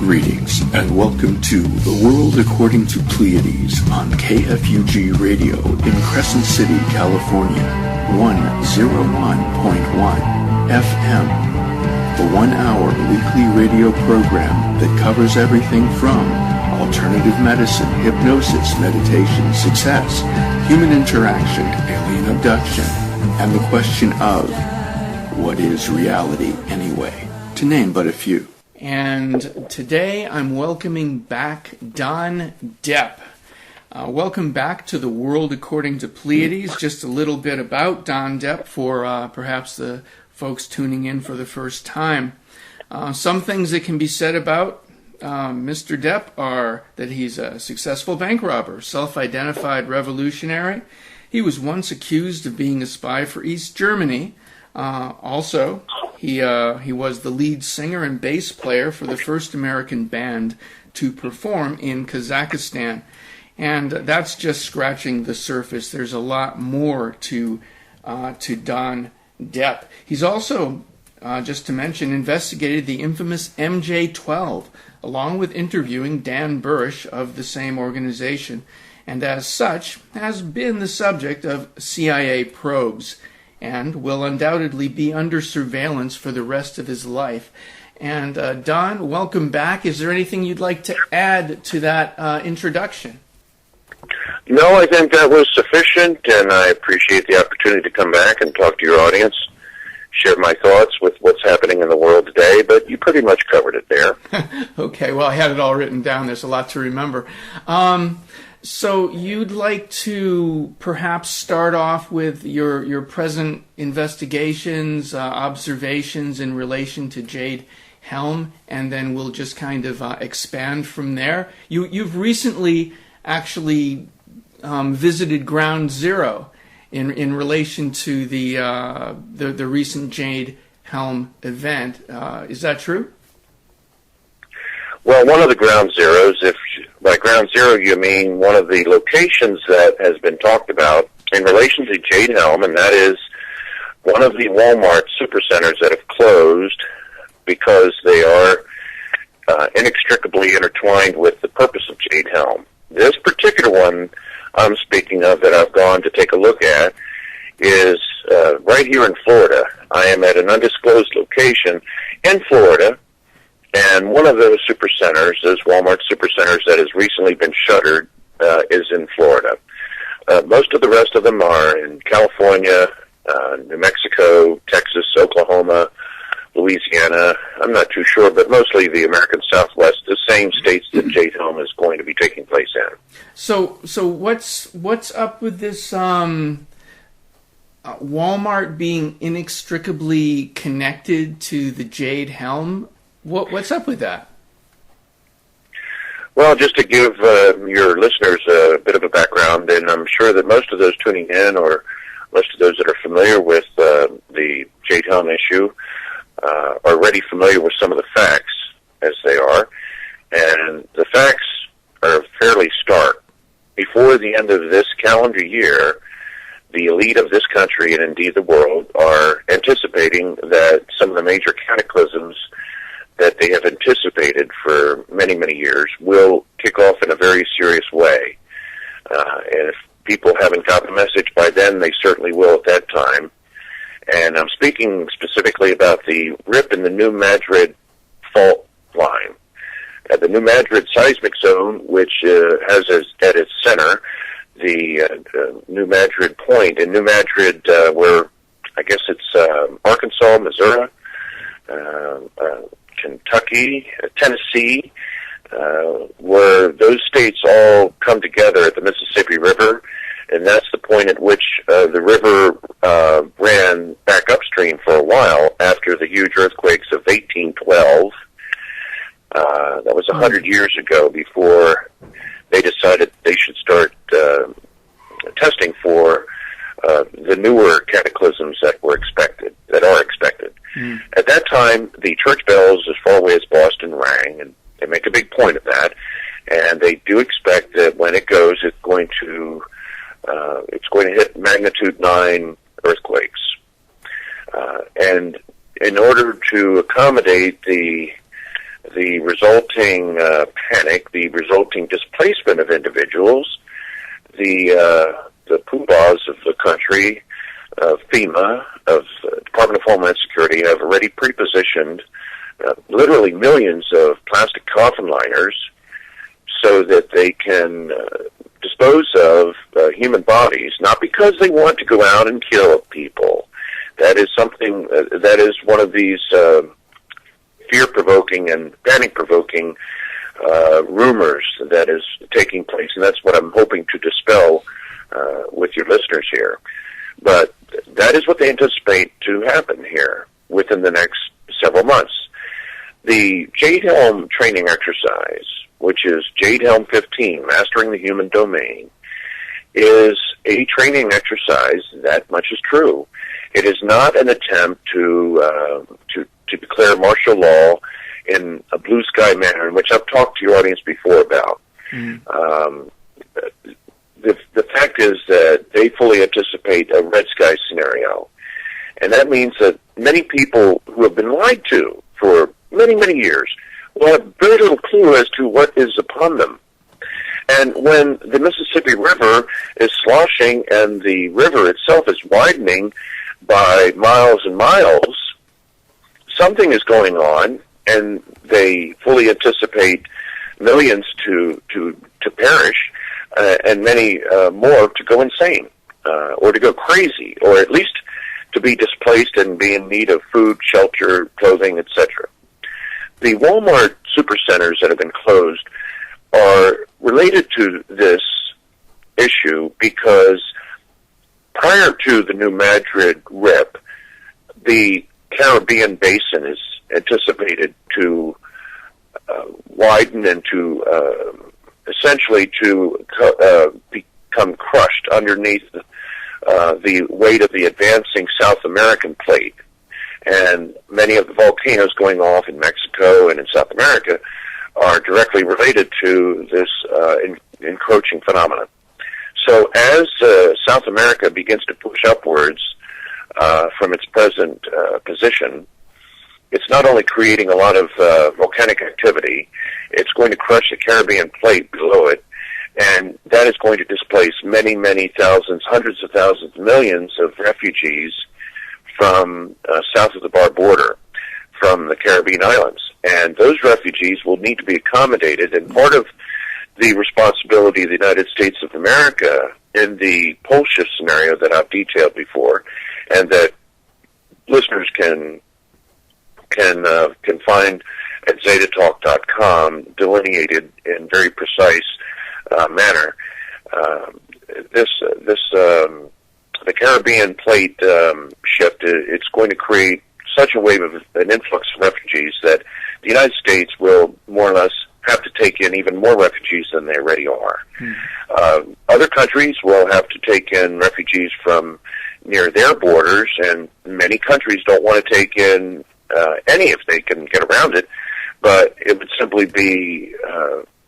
Greetings and welcome to The World According to Pleiades on KFUG Radio in Crescent City, California, 101.1 FM. The 1-hour weekly radio program that covers everything from alternative medicine, hypnosis, meditation, success, human interaction, alien abduction, and the question of, what is reality anyway? To name but a few. And today I'm welcoming back DonDep. Welcome back to The World According to Pleiades. Just a little bit about DonDep for perhaps the folks tuning in for the first time. Some things that can be said about Mr. Depp are that he's a successful bank robber, self-identified revolutionary. He was once accused of being a spy for East Germany. Also, he was the lead singer and bass player for the first American band to perform in Kazakhstan. And that's just scratching the surface. There's a lot more to DonDep. He's also, just to mention, investigated the infamous MJ-12, along with interviewing Dan Burish of the same organization, and as such has been the subject of CIA probes, and will undoubtedly be under surveillance for the rest of his life. And Don, welcome back. Is there anything you'd like to add to that introduction? No, I think that was sufficient, and I appreciate the opportunity to come back and talk to your audience, share my thoughts with what's happening in the world today, but you pretty much covered it there. Okay, well, I had it all written down. There's a lot to remember. So you'd like to perhaps start off with your present investigations, observations in relation to Jade Helm, and then we'll just kind of expand from there. You've recently actually visited Ground Zero in relation to the recent Jade Helm event. Is that true? Well, one of the ground zeros, if by ground zero you mean one of the locations that has been talked about in relation to Jade Helm, and that is one of the Walmart supercenters that have closed because they are inextricably intertwined with the purpose of Jade Helm. This particular one I'm speaking of that I've gone to take a look at is right here in Florida. I am at an undisclosed location in Florida, and one of those supercenters, those Walmart supercenters that has recently been shuttered, is in Florida. Most of the rest of them are in California, New Mexico, Texas, Oklahoma, Louisiana. I'm not too sure, but mostly the American Southwest, the same states that Jade Helm is going to be taking place in. So what's up with this Walmart being inextricably connected to the Jade Helm? What's up with that? Well, just to give your listeners a bit of a background, and I'm sure that most of those tuning in or most of those that are familiar with the Jade Helm issue are already familiar with some of the facts as they are. And the facts are fairly stark. Before the end of this calendar year, the elite of this country and indeed the world are anticipating that some of the major cataclysms that they have anticipated for many, many years will kick off in a very serious way. And if people haven't got the message by then, they certainly will at that time. And I'm speaking specifically about the rip in the New Madrid fault line. The New Madrid seismic zone, which has at its center the New Madrid point. In New Madrid, where I guess it's Arkansas, Missouri, Kentucky, Tennessee, where those states all come together at the Mississippi River, and that's the point at which the river ran back upstream for a while after the huge earthquakes of 1812. That was 100 years ago, before they decided they should start testing for the newer cataclysms that are expected. At that time, the church bells as far away as Boston rang, and they make a big point of that. And they do expect that when it goes, it's going to hit magnitude 9 earthquakes. And in order to accommodate the the resulting panic, the resulting displacement of individuals, the poobahs of the country, of FEMA, of Department of Homeland Security, have already prepositioned literally millions of plastic coffin liners so that they can dispose of human bodies, not because they want to go out and kill people. That is something, that is one of these fear-provoking and panic-provoking rumors that is taking place, and that's what I'm hoping to dispel with your listeners here. But that is what they anticipate to happen here within the next several months. The Jade Helm training exercise, which is Jade Helm-15, Mastering the Human Domain, is a training exercise. That much is true. It is not an attempt to declare martial law in a blue sky manner, in which I've talked to your audience before about. The fact is that they fully anticipate a red sky scenario. And that means that many people who have been lied to for many, many years will have very little clue as to what is upon them. And when the Mississippi River is sloshing and the river itself is widening by miles and miles, something is going on, and they fully anticipate millions to perish, and many more to go insane, or to go crazy, or at least to be displaced and be in need of food, shelter, clothing, etc. The Walmart supercenters that have been closed are related to this issue because prior to the New Madrid RIP, the Caribbean basin is anticipated to widen and to essentially to become crushed underneath the weight of the advancing South American plate. And many of the volcanoes going off in Mexico and in South America are directly related to this encroaching phenomenon. So as South America begins to push upwards from its present position, it's not only creating a lot of volcanic activity, it's going to crush the Caribbean plate below it, and that is going to displace many, many thousands, hundreds of thousands, millions of refugees from south of the Bar border, from the Caribbean islands. And those refugees will need to be accommodated, and part of the responsibility of the United States of America in the pole shift scenario that I've detailed before, and that listeners can find at ZetaTalk.com, delineated in very precise manner. The Caribbean plate shift, it's going to create such a wave of an influx of refugees that the United States will more or less have to take in even more refugees than they already are. Other countries will have to take in refugees from near their borders, and many countries don't want to take in any if they can get around it, but it would simply be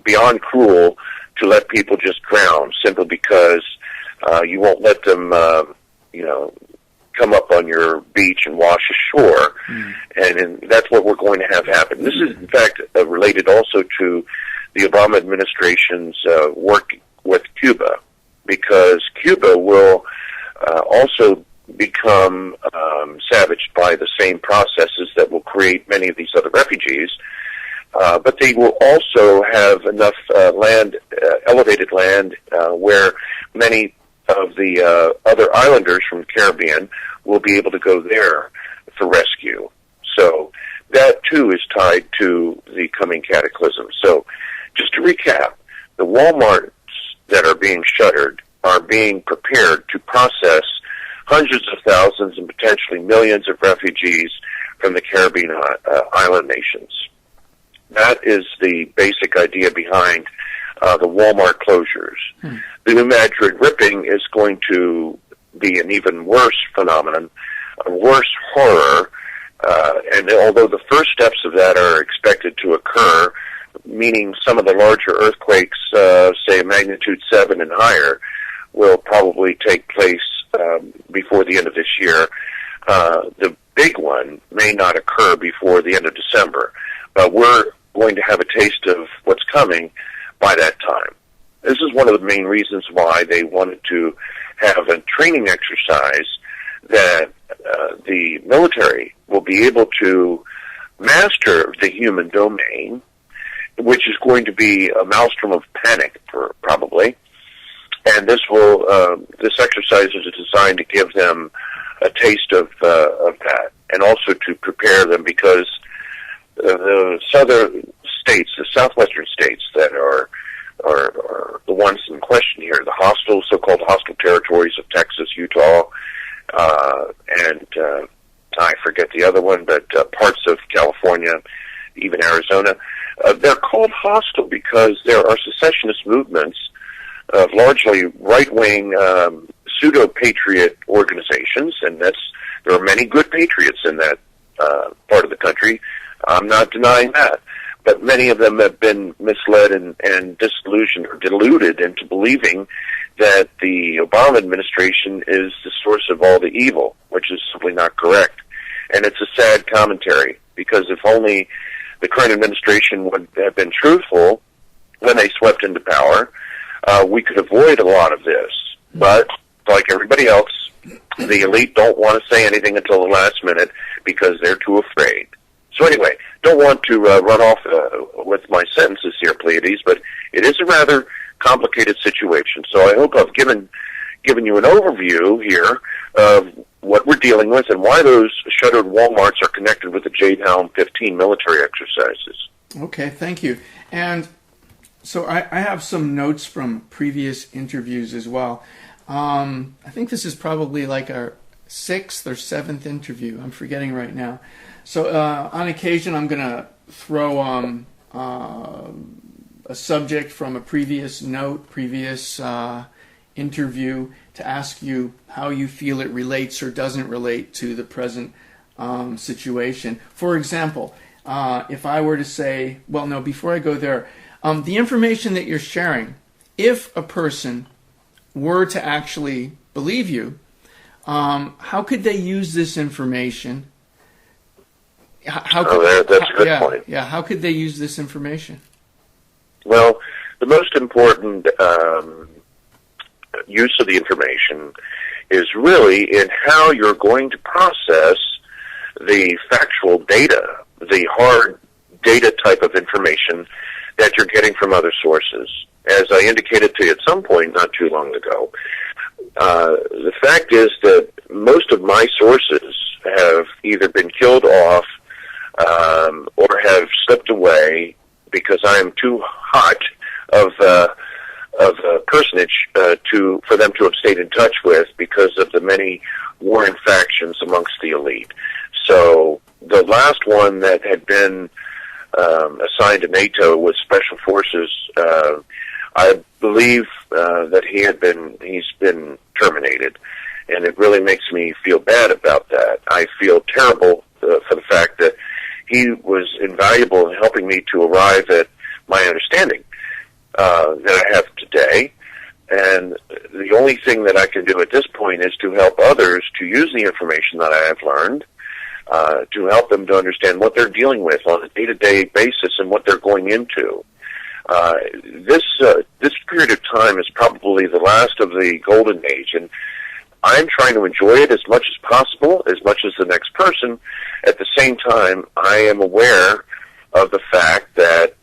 beyond cruel to let people just drown simply because you won't let them, come up on your beach and wash ashore. And that's what we're going to have happen. This is, in fact, related also to the Obama administration's work with Cuba, because Cuba will also become savaged by the same processes that will create many of these other refugees. But they will also have enough land, elevated land, where many of the other islanders from the Caribbean will be able to go there for rescue. So that, too, is tied to the coming cataclysm. So just to recap, the Walmarts that are being shuttered are being prepared to process hundreds of thousands and potentially millions of refugees from the Caribbean island nations. That is the basic idea behind the Walmart closures. The New Madrid ripping is going to be an even worse phenomenon, a worse horror, and although the first steps of that are expected to occur, meaning some of the larger earthquakes, say magnitude 7 and higher, will probably take place before the end of this year. The big one may not occur before the end of December, but we're going to have a taste of what's coming by that time. This is one of the main reasons why they wanted to have a training exercise that the military will be able to master the human domain, which is going to be a maelstrom of panic, probably. And this exercise is designed to give them a taste of that, and also to prepare them, because the southern states, the southwestern states that are the ones in question here, the so-called hostile territories of Texas, Utah, and I forget the other one, but parts of California, even Arizona, they're called hostile because there are secessionist movements of largely right-wing pseudo-patriot organizations, and there are many good patriots in that part of the country. I'm not denying that. But many of them have been misled and disillusioned or deluded into believing that the Obama administration is the source of all the evil, which is simply not correct. And it's a sad commentary, because if only the current administration would have been truthful when they swept into power, we could avoid a lot of this. But, like everybody else, the elite don't want to say anything until the last minute because they're too afraid. So anyway, don't want to run off with my sentences here, Pleiades, but it is a rather complicated situation. So I hope I've given you an overview here of what we're dealing with and why those shuttered Walmarts are connected with the Jade Helm-15 military exercises. Okay, thank you. And so I have some notes from previous interviews as well. I think this is probably like our 6th or 7th interview. I'm forgetting right now. So on occasion, I'm going to throw a subject from a previous note, previous interview, to ask you how you feel it relates or doesn't relate to the present situation. For example, if I were to say, well, no, before I go there, the information that you're sharing, if a person were to actually believe you, how could they use this information? That's a good point. Yeah, how could they use this information? Well, the most important use of the information is really in how you're going to process the factual data, the hard data type of information that you're getting from other sources. As I indicated to you at some point not too long ago, the fact is that most of my sources have either been killed off or have slipped away because I am too hot of a personage for them to have stayed in touch with because of the many warring factions amongst the elite. So the last one that had been assigned to NATO was Special Forces. I believe that he's been terminated, and it really makes me feel bad about that. I feel terrible for the fact that he was invaluable in helping me to arrive at my understanding that I have today. And the only thing that I can do at this point is to help others to use the information that I have learned, to help them to understand what they're dealing with on a day-to-day basis and what they're going into. This period of time is probably the last of the golden age, and I'm trying to enjoy it as much as possible, as much as the next person. At the same time, I am aware of the fact that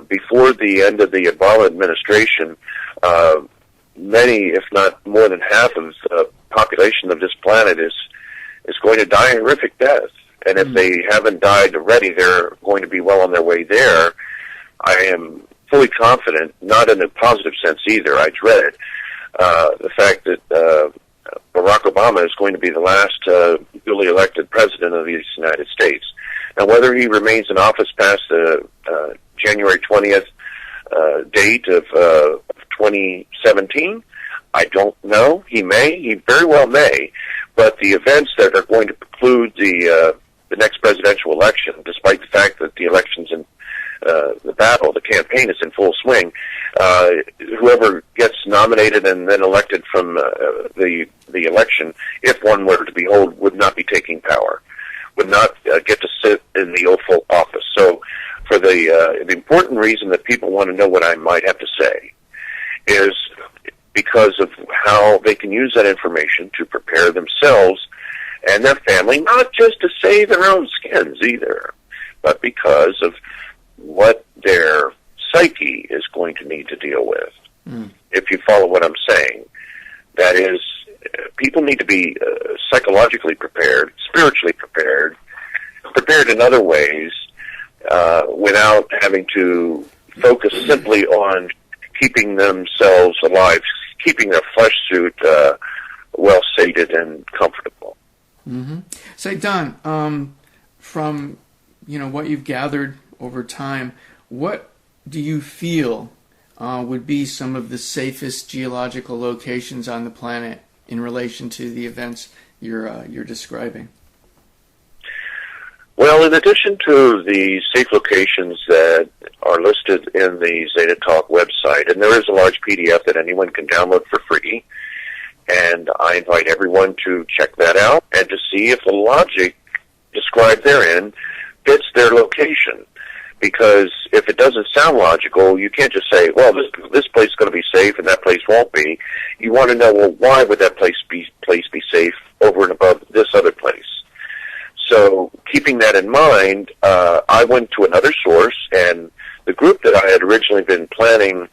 before the end of the Obama administration, many, if not more than half of the population of this planet is going to die a horrific death. And if they haven't died already, they're going to be well on their way there. I am fully confident, not in a positive sense either, I dread it, the fact that Barack Obama is going to be the last duly elected president of the United States. Now, whether he remains in office past the January 20th date of 2017, I don't know. He may. He very well may. But the events that are going to preclude the next presidential election, despite the fact that the election's in the campaign is in full swing, whoever gets nominated and then elected from the election, if one were to be held, would not be taking power, would not get to sit in the oath office. So for the the important reason that people want to know what I might have to say is because of how they can use that information to prepare themselves and their family, not just to save their own skins either, but because of what their psyche is going to need to deal with. If you follow what I'm saying, that is, people need to be psychologically prepared, spiritually prepared in other ways, without having to focus simply on keeping themselves alive, keeping their flesh suit well sated and comfortable. Mm-hmm. Say, Don, from what you've gathered over time, what do you feel would be some of the safest geological locations on the planet in relation to the events you're describing? Well, in addition to the safe locations that are listed in the Zeta Talk website, and there is a large PDF that anyone can download for free, and I invite everyone to check that out and to see if the logic described therein fits their location. Because if it doesn't sound logical, you can't just say, well, this place is going to be safe and that place won't be. You want to know, well, why would that place be safe over and above this other place? So keeping that in mind, I went to another source, and the group that I had originally been planning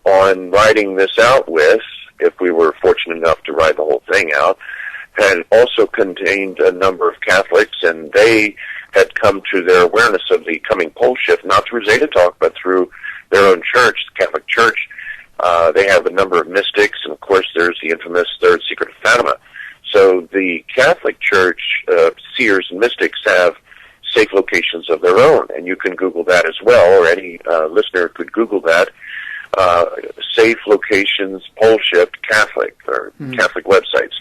on writing this out with, if we were fortunate enough to write the whole thing out, had also contained a number of Catholics, and they had come to their awareness of the coming pole shift, not through Zeta Talk, but through their own church, the Catholic Church. They have a number of mystics, and of course there's the infamous Third Secret of Fatima. So the Catholic Church seers and mystics have safe locations of their own, and you can Google that as well, or any listener could Google that. Safe locations, pole shift, Catholic, or Catholic websites.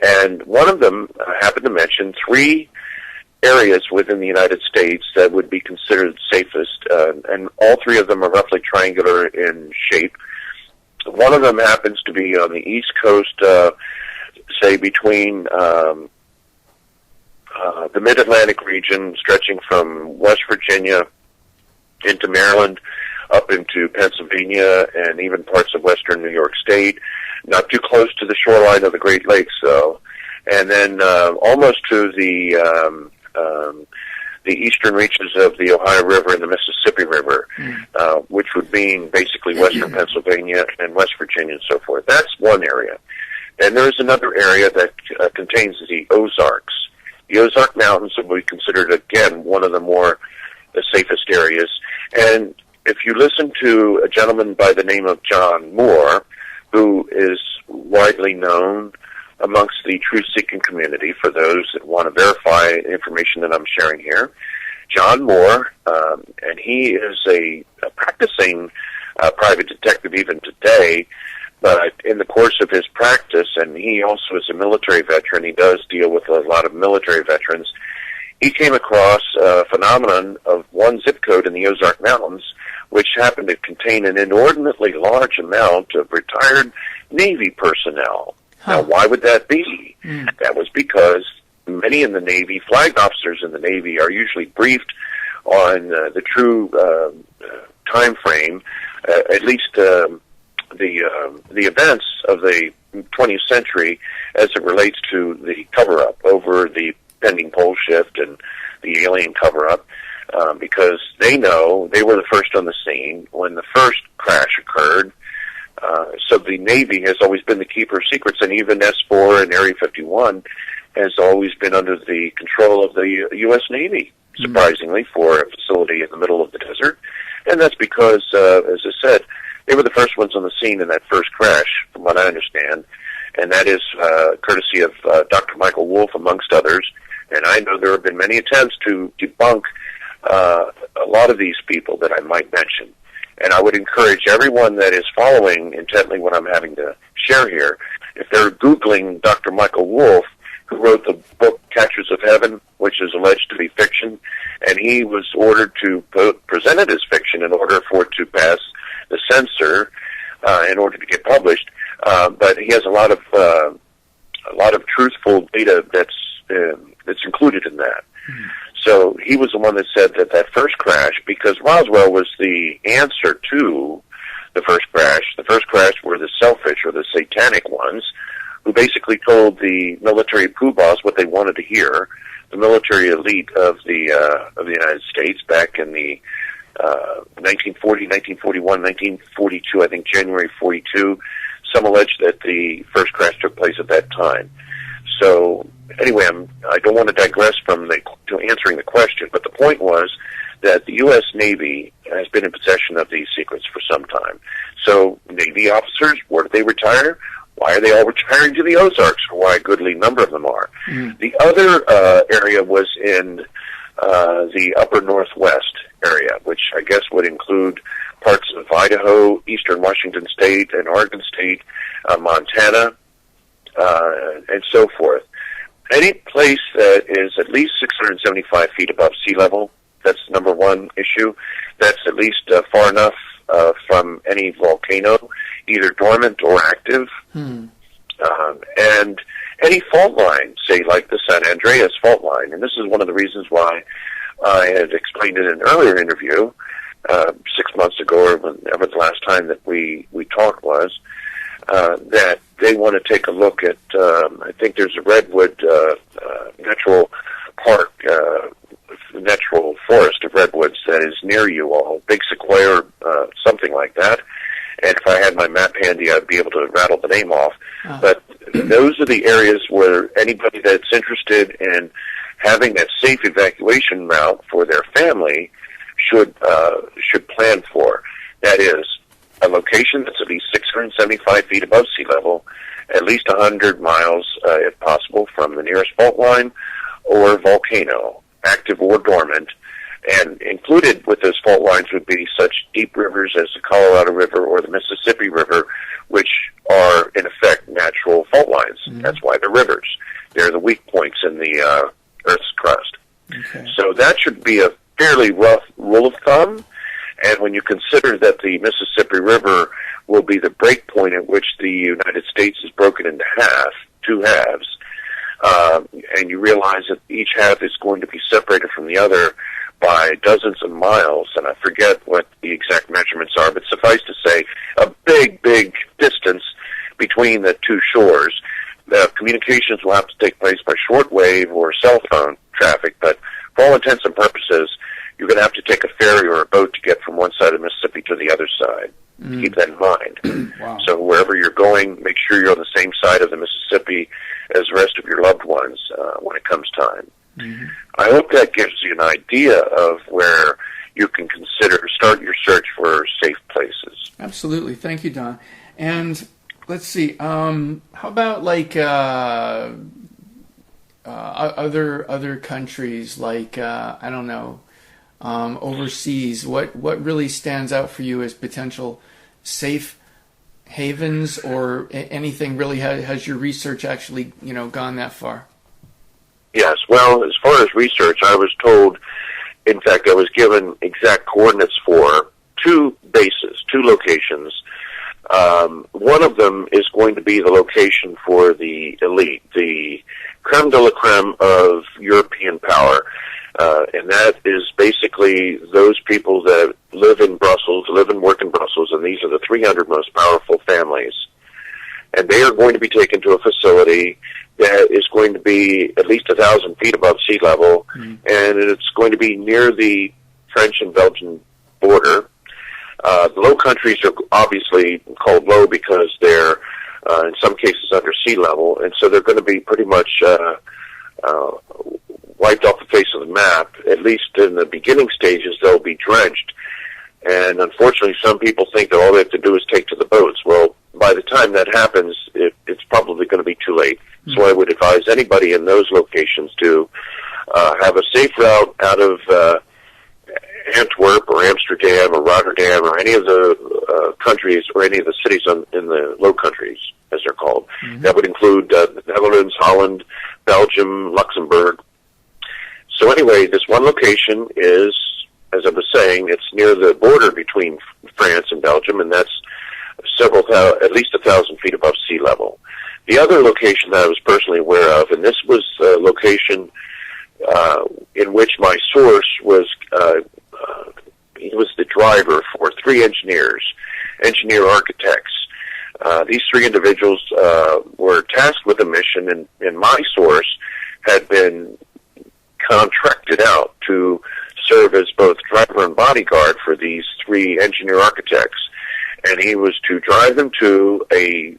And one of them happened to mention 3 areas within the United States that would be considered safest, and all 3 of them are roughly triangular in shape. One of them happens to be on the East Coast, say between the Mid-Atlantic region, stretching from West Virginia into Maryland, up into Pennsylvania, and even parts of western New York State. Not too close to the shoreline of the Great Lakes, though. And then almost to the eastern reaches of the Ohio River and the Mississippi River, which would mean basically western Pennsylvania and West Virginia and so forth. That's one area. And there is another area that contains the Ozarks. The Ozark Mountains would be considered, again, one of the safest areas. And if you listen to a gentleman by the name of John Moore, who is widely known amongst the truth-seeking community, for those that want to verify information that I'm sharing here, John Moore, and he is a practicing private detective even today, but in the course of his practice, and he also is a military veteran, he does deal with a lot of military veterans, he came across a phenomenon of one zip code in the Ozark Mountains, which happened to contain an inordinately large amount of retired Navy personnel. Now, why would that be? That was because many in the Navy, flag officers in the Navy, are usually briefed on the true time frame, at least the events of the 20th century as it relates to the cover-up over the pending pole shift and the alien cover-up, because they know they were the first on the scene when the first crash occurred. So the Navy has always been the keeper of secrets, and even S-4 and Area 51 has always been under the control of the U.S. Navy, surprisingly, for a facility in the middle of the desert. And that's because, as I said, they were the first ones on the scene in that first crash, from what I understand, and that is courtesy of Dr. Michael Wolff, amongst others. And I know there have been many attempts to debunk a lot of these people that I might mention. And I would encourage everyone that is following intently what I'm having to share here, if they're Googling Dr. Michael Wolff, who wrote the book Catchers of Heaven, which is alleged to be fiction, and he was ordered to present it as fiction in order for it to pass the censor in order to get published. But he has a lot of truthful data that's included in that. So he was the one that said that first crash, because Roswell was the answer to the first crash. The first crash were the selfish or the satanic ones who basically told the military poobahs what they wanted to hear. The military elite of the United States back in the 1940, 1941, 1942, I think January 42. Some allege that the first crash took place at that time. So anyway, I don't want to digress from to answering the question, but the point was that the U.S. Navy has been in possession of these secrets for some time. So Navy officers, where do they retire? Why are they all retiring to the Ozarks, or why a goodly number of them are? Mm. The other area was in the upper northwest area, which I guess would include parts of Idaho, eastern Washington State, and Oregon State, Montana, and so forth. Any place that is at least 675 feet above sea level, that's number one issue. That's at least far enough from any volcano, either dormant or active. And any fault line, say like the San Andreas fault line, and this is one of the reasons why I had explained in an earlier interview 6 months ago, or whenever the last time that we talked was, that they want to take a look at, I think there's a redwood natural park, natural forest of redwoods that is near you all, big sequoia or something like that. And if I had my map handy, I'd be able to rattle the name off. But those are the areas where anybody that's interested in having that safe evacuation route for their family should plan for. That is, a location that's at least 675 feet above sea level, at least 100 miles, if possible, from the nearest fault line or volcano, active or dormant. And included with those fault lines would be such deep rivers as the Colorado River or the Mississippi River, which are, in effect, natural fault lines. Mm-hmm. That's why they're rivers. They're the weak points in the Earth's crust. Okay. So that should be a fairly rough rule of thumb. And when you consider that the Mississippi River will be the break point at which the United States is broken into two halves, and you realize that each half is going to be separated from the other by dozens of miles, and I forget what the exact measurements are, but suffice to say, a big, big distance between the two shores. The communications will have to take place by shortwave or cell phone traffic, but for all intents and purposes, you're going to have to take a ferry or a boat to get from one side of Mississippi to the other side. Keep that in mind. Wow. So wherever you're going, make sure you're on the same side of the Mississippi as the rest of your loved ones when it comes time. Mm-hmm. I hope that gives you an idea of where you can start your search for safe places. Absolutely. Thank you, Don. And let's see, how about like other countries, like, I don't know, overseas? What really stands out for you as potential safe havens, or anything really? Has your research actually, gone that far? Yes. Well, as far as research, I was told, in fact, I was given exact coordinates for two bases, two locations. One of them is going to be the location for the elite, the creme de la creme of European power. And that is basically those people that live in Brussels, live and work in Brussels, and these are the 300 most powerful families. And they are going to be taken to a facility that is going to be at least 1,000 feet above sea level, and it's going to be near the French and Belgian border. The low countries are obviously called low because they're, in some cases, under sea level, and so they're going to be pretty much wiped off the face of the map. At least in the beginning stages, they'll be drenched. And unfortunately, some people think that all they have to do is take to the boats. Well, by the time that happens, it's probably going to be too late. Mm-hmm. So I would advise anybody in those locations to have a safe route out of Antwerp or Amsterdam or Rotterdam or any of the countries or any of the cities in the Low Countries, as they're called. Mm-hmm. That would include the Netherlands, Holland, Belgium, Luxembourg. So anyway, this one location is, as I was saying, it's near the border between France and Belgium, and that's at least 1,000 feet above sea level. The other location that I was personally aware of, and this was a location in which my source was, he was the driver for 3 engineer architects. These 3 individuals were tasked with a mission, and my source had been contracted out to serve as both driver and bodyguard for these 3 engineer architects. And he was to drive them to an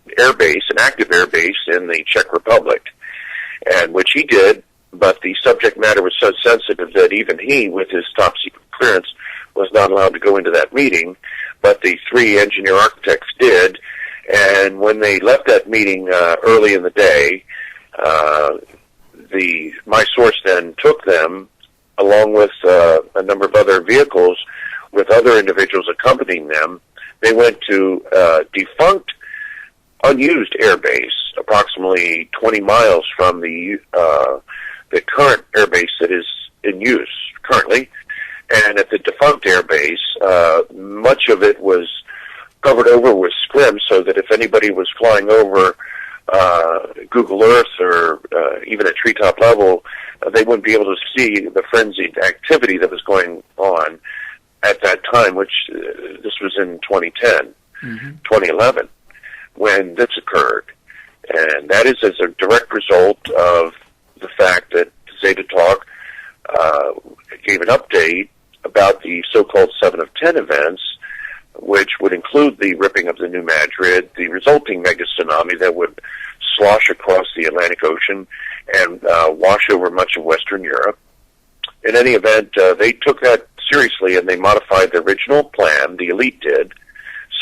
active air base in the Czech Republic, and which he did, but the subject matter was so sensitive that even he, with his top secret clearance, was not allowed to go into that meeting, but the 3 engineer architects did. And when they left that meeting early in the day, my source then took them, along with a number of other vehicles, with other individuals accompanying them. They went to a defunct, unused air base, approximately 20 miles from the current air base that is in use currently. And at the defunct air base, much of it was covered over with scrim, so that if anybody was flying over Google Earth or even at treetop level, they wouldn't be able to see the frenzied activity that was going on at that time, which this was in 2011, when this occurred. And that is as a direct result of the fact that Zeta Talk gave an update about the so-called 7 of 10 events, which would include the ripping of the New Madrid, the resulting mega tsunami that would slosh across the Atlantic Ocean and wash over much of Western Europe. In any event, they took that seriously, and they modified the original plan, the elite did,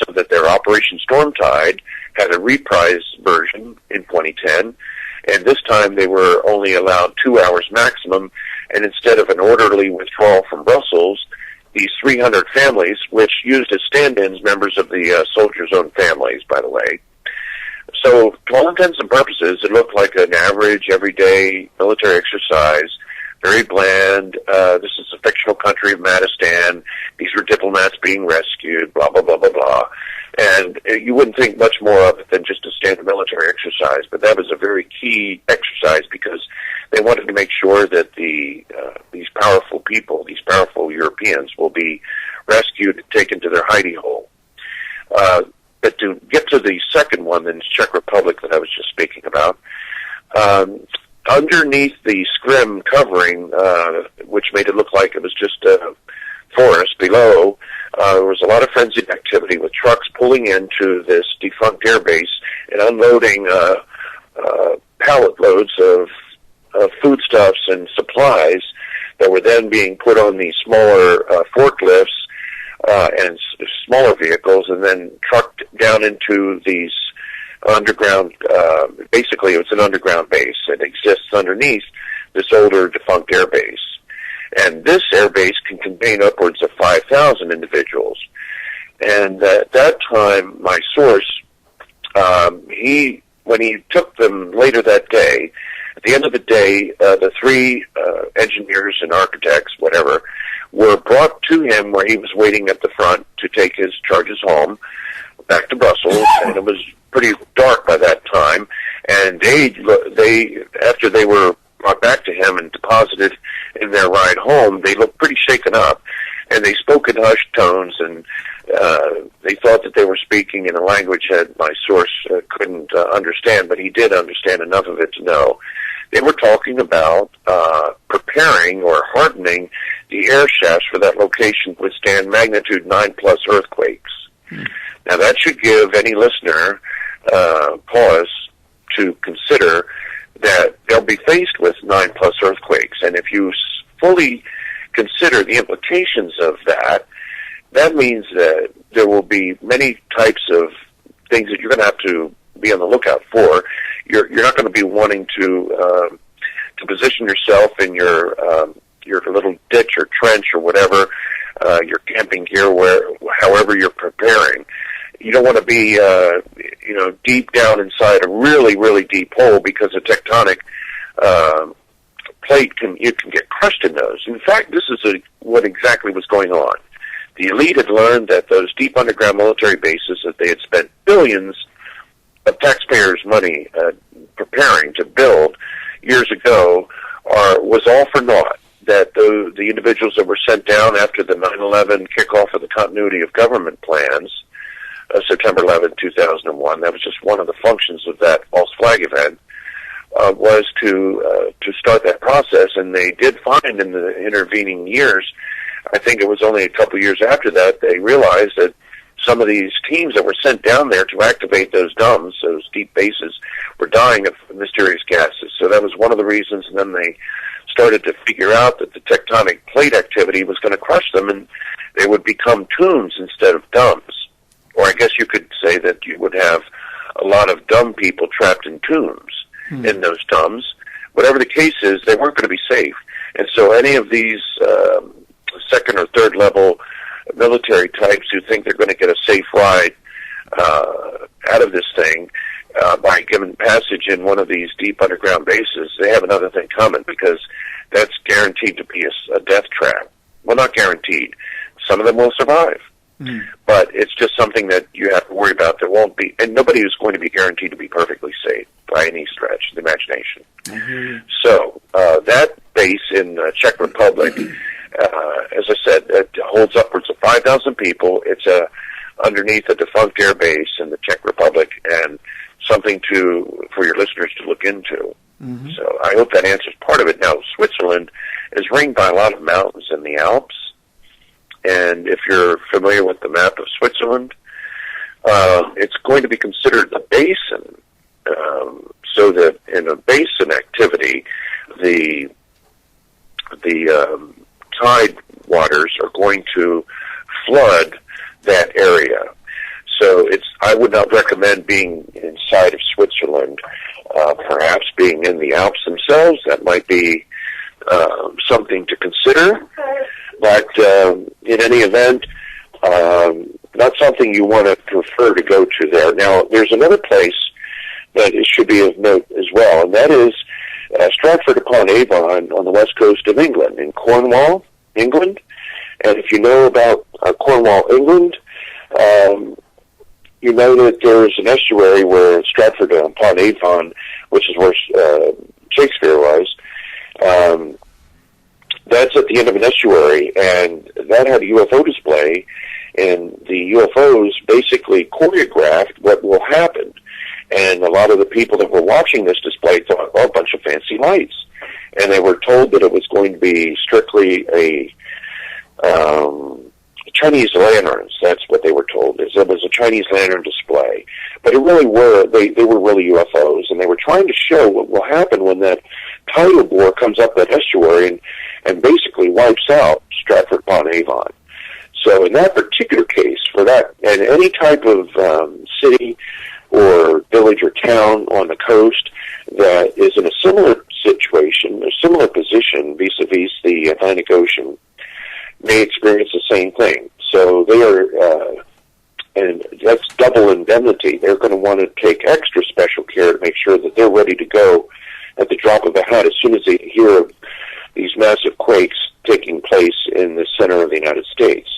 so that their Operation Stormtide had a reprise version in 2010, and this time they were only allowed 2 hours maximum, and instead of an orderly withdrawal from Brussels, these 300 families, which used as stand-ins members of the soldiers' own families, by the way. So, to all intents and purposes, it looked like an average, everyday military exercise, very bland. This is a fictional country of Madistan. These were diplomats being rescued, blah, blah, blah, blah, blah. And you wouldn't think much more of it than just a standard military exercise, but that was a very key exercise because they wanted to make sure that these powerful people, these powerful Europeans, will be rescued and taken to their hidey hole. But to get to the second one, the Czech Republic that I was just speaking about, underneath the scrim covering, which made it look like it was just a forest below, there was a lot of frenzied activity with trucks pulling into this defunct airbase and unloading pallet loads of foodstuffs and supplies that were then being put on these smaller forklifts and smaller vehicles and then trucked down into these underground, basically it was an underground base that exists underneath this older defunct airbase. And this airbase can contain upwards of 5,000 individuals. And at that time, my source, when he took them later that day, at the end of the day, the 3 engineers and architects, whatever, were brought to him where he was waiting at the front to take his charges home back to Brussels, and it was pretty dark by that time. And they after they were brought back to him and deposited in their ride home, they looked pretty shaken up, and they spoke in hushed tones, and they thought that they were speaking in a language that my source couldn't understand, but he did understand enough of it to know. They were talking about preparing or hardening the air shafts for that location to withstand magnitude 9+ earthquakes. Now, that should give any listener pause to consider that they'll be faced with 9+ earthquakes. And if you fully consider the implications of that, that means that there will be many types of things that you're going to have to be on the lookout for. You're not going to be wanting to position yourself in your little ditch or trench or whatever, your camping gear, however you're preparing. You don't want to be, deep down inside a really, really deep hole because a tectonic plate you can get crushed in those. In fact, this is what exactly was going on. The elite had learned that those deep underground military bases that they had spent billions of taxpayers' money preparing to build years ago was all for naught. That the individuals that were sent down after the 9/11 kickoff of the continuity of government plans, September 11, 2001, that was just one of the functions of that false flag event, was to start that process. And they did find in the intervening years, I think it was only a couple years after that, they realized that some of these teams that were sent down there to activate those DUMs, those deep bases, were dying of mysterious gases. So that was one of the reasons, and then they started to figure out that the tectonic plate activity was going to crush them, and they would become tunes instead of DUMs. Or I guess you could say that you would have a lot of dumb people trapped in tombs in those DUMs. Whatever the case is, they weren't going to be safe. And so any of these second or third level military types who think they're going to get a safe ride out of this thing by given passage in one of these deep underground bases, they have another thing coming, because that's guaranteed to be a death trap. Well, not guaranteed. Some of them will survive. But it's just something that you have to worry about. There won't be, and nobody is going to be guaranteed to be perfectly safe by any stretch of the imagination. So that base in Czech Republic, as I said, it holds upwards of 5,000 people. It's underneath a defunct air base in the Czech Republic, and something for your listeners to look into. So I hope that answers part of it. Now, Switzerland is ringed by a lot of mountains in the Alps, and if you're familiar with the map of Switzerland, it's going to be considered a basin, so that in a basin activity, the tide waters are going to flood that area. So I would not recommend being inside of Switzerland. Perhaps being in the Alps themselves, that might be something to consider. But in any event, not something you want to prefer to go to there. Now, there's another place that it should be of note as well, and that is Stratford-upon-Avon on the west coast of England, in Cornwall, England. And if you know about Cornwall, England, you know that there's an estuary where Stratford-upon-Avon, which is where Shakespeare was, that's at the end of an estuary, and that had a UFO display, and the UFOs basically choreographed what will happen. And a lot of the people that were watching this display thought, oh, a bunch of fancy lights. And they were told that it was going to be strictly a Chinese lanterns. That's what they were told. It was a Chinese lantern display. But it really were, they were really UFOs, and they were trying to show what will happen when that tidal bore comes up that estuary and basically wipes out Stratford-upon-Avon. So in that particular case, for that, and any type of city or village or town on the coast that is in a similar situation, a similar position vis-a-vis the Atlantic Ocean, may experience the same thing. So they are, and that's double indemnity. They're going to want to take extra special care to make sure that they're ready to go at the drop of a hat as soon as they hear of these massive quakes taking place in the center of the United States.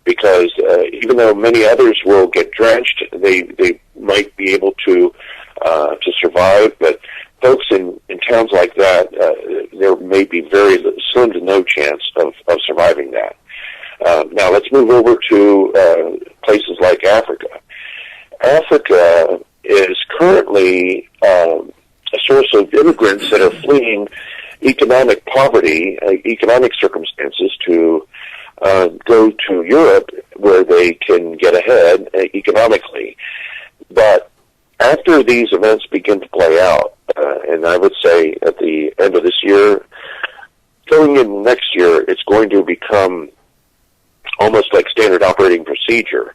Because even though many others will get drenched, they might be able to survive. But folks in towns like that, there may be very slim to no chance of surviving that. Now let's move over to places like Africa. Africa is currently a source of immigrants that are fleeing economic poverty, economic circumstances to go to Europe where they can get ahead economically. But after these events begin to play out, and I would say at the end of this year, going in next year, it's going to become almost like standard operating procedure.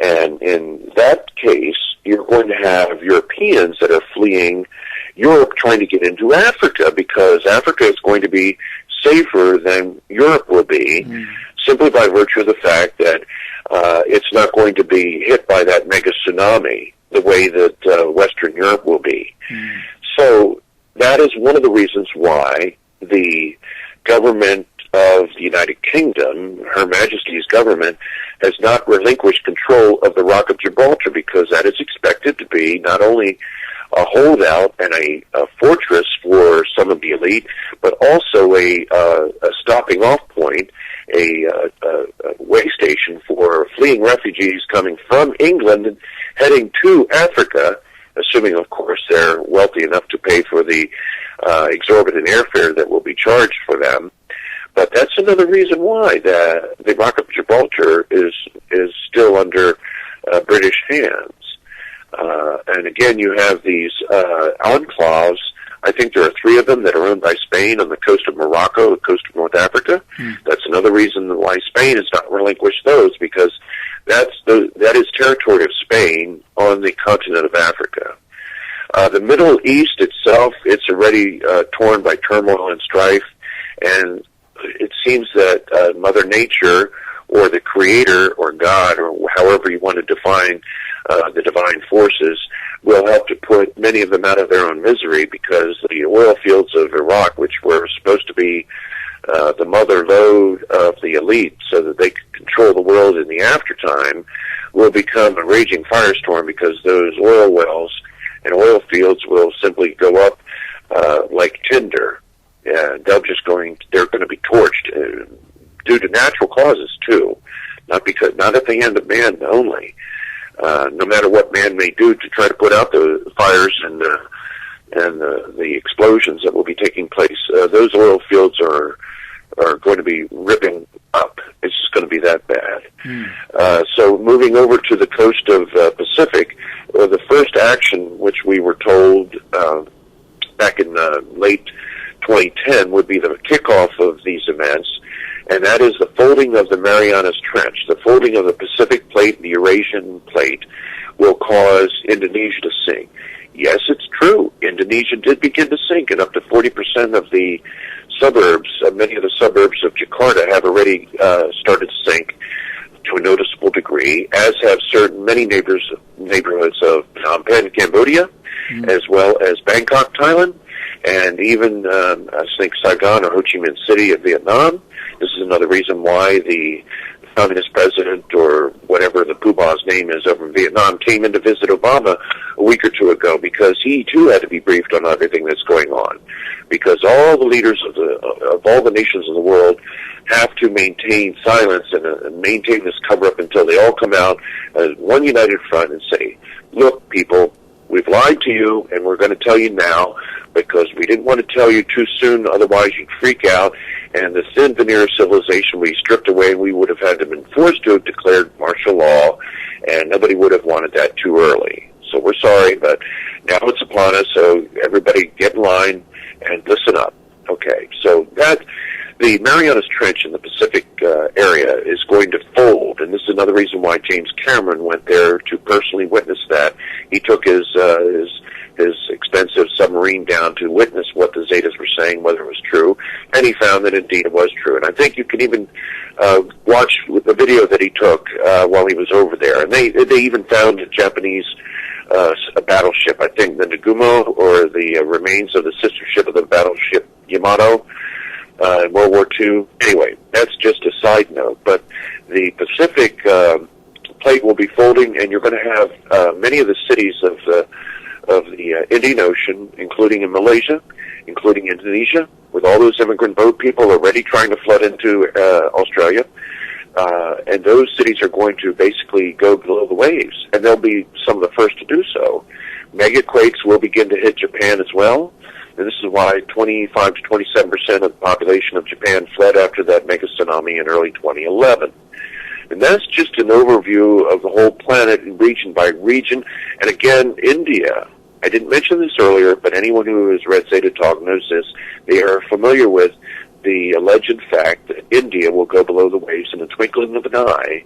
And in that case, you're going to have Europeans that are fleeing Europe trying to get into Africa, because Africa is going to be safer than Europe will be, simply by virtue of the fact that it's not going to be hit by that mega tsunami the way that Western Europe will be. So that is one of the reasons why the government of the United Kingdom, Her Majesty's government, has not relinquished control of the Rock of Gibraltar, because that is expected to be not only a holdout and a fortress for some of the elite, but also a stopping off point, a way station for fleeing refugees coming from England and heading to Africa, assuming, of course, they're wealthy enough to pay for the exorbitant airfare that will be charged for them. But that's another reason why the Rock of Gibraltar is still under British hands. And again, you have these enclaves. I think there are 3 of them that are owned by Spain on the coast of Morocco, the coast of North Africa. That's another reason why Spain has not relinquished those, because that is territory of Spain on the continent of Africa. The Middle East itself, it's already torn by turmoil and strife, and it seems that Mother Nature, or the Creator, or God, or however you want to define the divine forces, will help to put many of them out of their own misery, because the oil fields of Iraq, which were supposed to be the mother lode of the elite so that they could control the world in the aftertime, will become a raging firestorm, because those oil wells and oil fields will simply go up like tinder. And they're going to be torched due to natural causes too, not at the hand of man only. No matter what man may do to try to put out the fires and the explosions that will be taking place, those oil fields are going to be ripping up. It's just going to be that bad. So moving over to the coast of Pacific, the first action, which we were told back in late 2010, would be the kickoff of these events, and that is the folding of the Marianas Trench. The folding of the Pacific Plate, the Eurasian Plate, will cause Indonesia to sink. Yes, it's true. Indonesia did begin to sink, and up to 40% of the suburbs, many of the suburbs of Jakarta, have already started to sink to a noticeable degree, as have many neighborhoods of Phnom Penh, Cambodia, as well as Bangkok, Thailand, and even, I think, Saigon or Ho Chi Minh City of Vietnam. This is another reason why the communist president, or whatever the poobah's name is over in Vietnam, came in to visit Obama a week or 2 ago, because he too had to be briefed on everything that's going on. Because all the leaders of all the nations of the world have to maintain silence and maintain this cover-up until they all come out as one united front and say, look, people, we've lied to you, and we're going to tell you now, because we didn't want to tell you too soon, otherwise you'd freak out, and the thin veneer of civilization we stripped away, we would have had to been forced to have declared martial law, and nobody would have wanted that too early. So we're sorry, but now it's upon us, so everybody get in line and listen up. Okay, so the Marianas Trench in the Pacific area is going to fold, and this is another reason why James Cameron went there to personally witness that. He took his expensive submarine down to witness what the Zetas were saying, whether it was true, and he found that indeed it was true. And I think you can even watch the video that he took while he was over there. And they even found a Japanese a battleship, I think the Nagumo, or the remains of the sister ship of the battleship Yamato in World War II. Anyway, that's just a side note. But the Pacific Plate will be folding, and you're going to have many of the cities of the Indian Ocean, including in Malaysia, including Indonesia, with all those immigrant boat people already trying to flood into Australia. And those cities are going to basically go below the waves, and they'll be some of the first to do so. Megaquakes will begin to hit Japan as well, and this is why 25 to 27% of the population of Japan fled after that mega tsunami in early 2011. And that's just an overview of the whole planet, region by region. And again, India, I didn't mention this earlier, but anyone who has read Zeta Talk knows this. They are familiar with the alleged fact that India will go below the waves in the twinkling of an eye.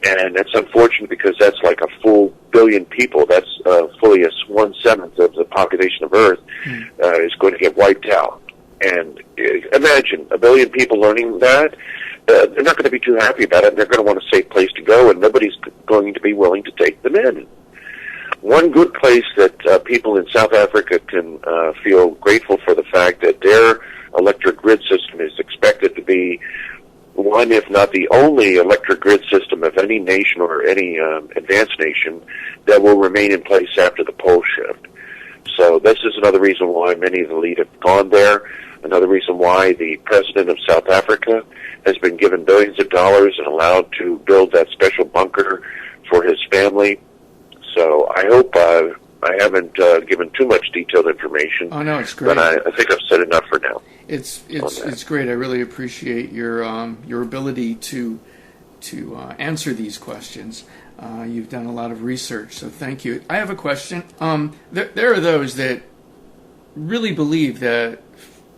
And that's unfortunate, because that's like a full billion people. That's fully 1/7 of the population of Earth is going to get wiped out. And imagine a billion people learning that. They're not going to be too happy about it. They're going to want a safe place to go, and nobody's going to be willing to take them in. One good place that people in South Africa can feel grateful for the fact that their electric grid system is expected to be one, if not the only electric grid system of any nation or any advanced nation that will remain in place after the pole shift. So this is another reason why many of the elite have gone there. Another reason why the president of South Africa has been given billions of dollars and allowed to build that special bunker for his family. So I hope I haven't given too much detailed information. Oh no, it's great. But I think I've said enough for now. It's great. I really appreciate your ability to answer these questions. You've done a lot of research, so thank you. I have a question. There are those that really believe that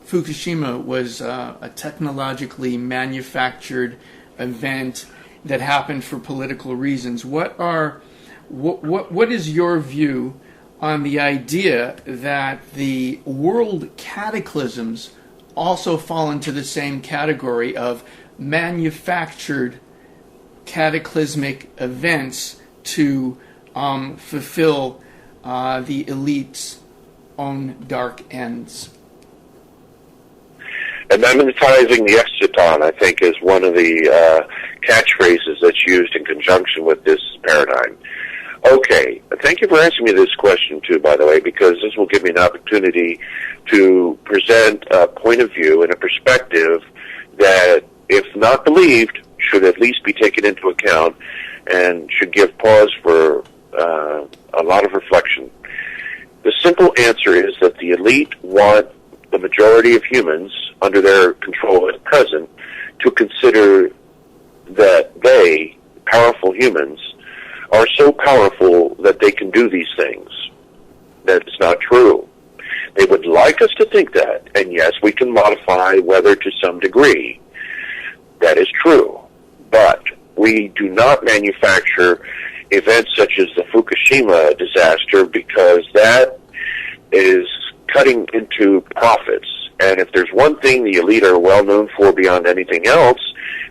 Fukushima was a technologically manufactured event that happened for political reasons. What is your view on the idea that the world cataclysms also fall into the same category of manufactured cataclysmic events to fulfill the elite's own dark ends? Anathematizing the exciton, I think, is one of the catchphrases that's used in conjunction with this paradigm. Okay, thank you for asking me this question, too, by the way, because this will give me an opportunity to present a point of view and a perspective that, if not believed, should at least be taken into account and should give pause for a lot of reflection. The simple answer is that the elite want the majority of humans under their control at present to consider that they, powerful humans, are so powerful that they can do these things. That's not true. They would like us to think that, and yes, we can modify weather to some degree. That is true. But we do not manufacture events such as the Fukushima disaster because that is cutting into profits. And if there's one thing the elite are well known for beyond anything else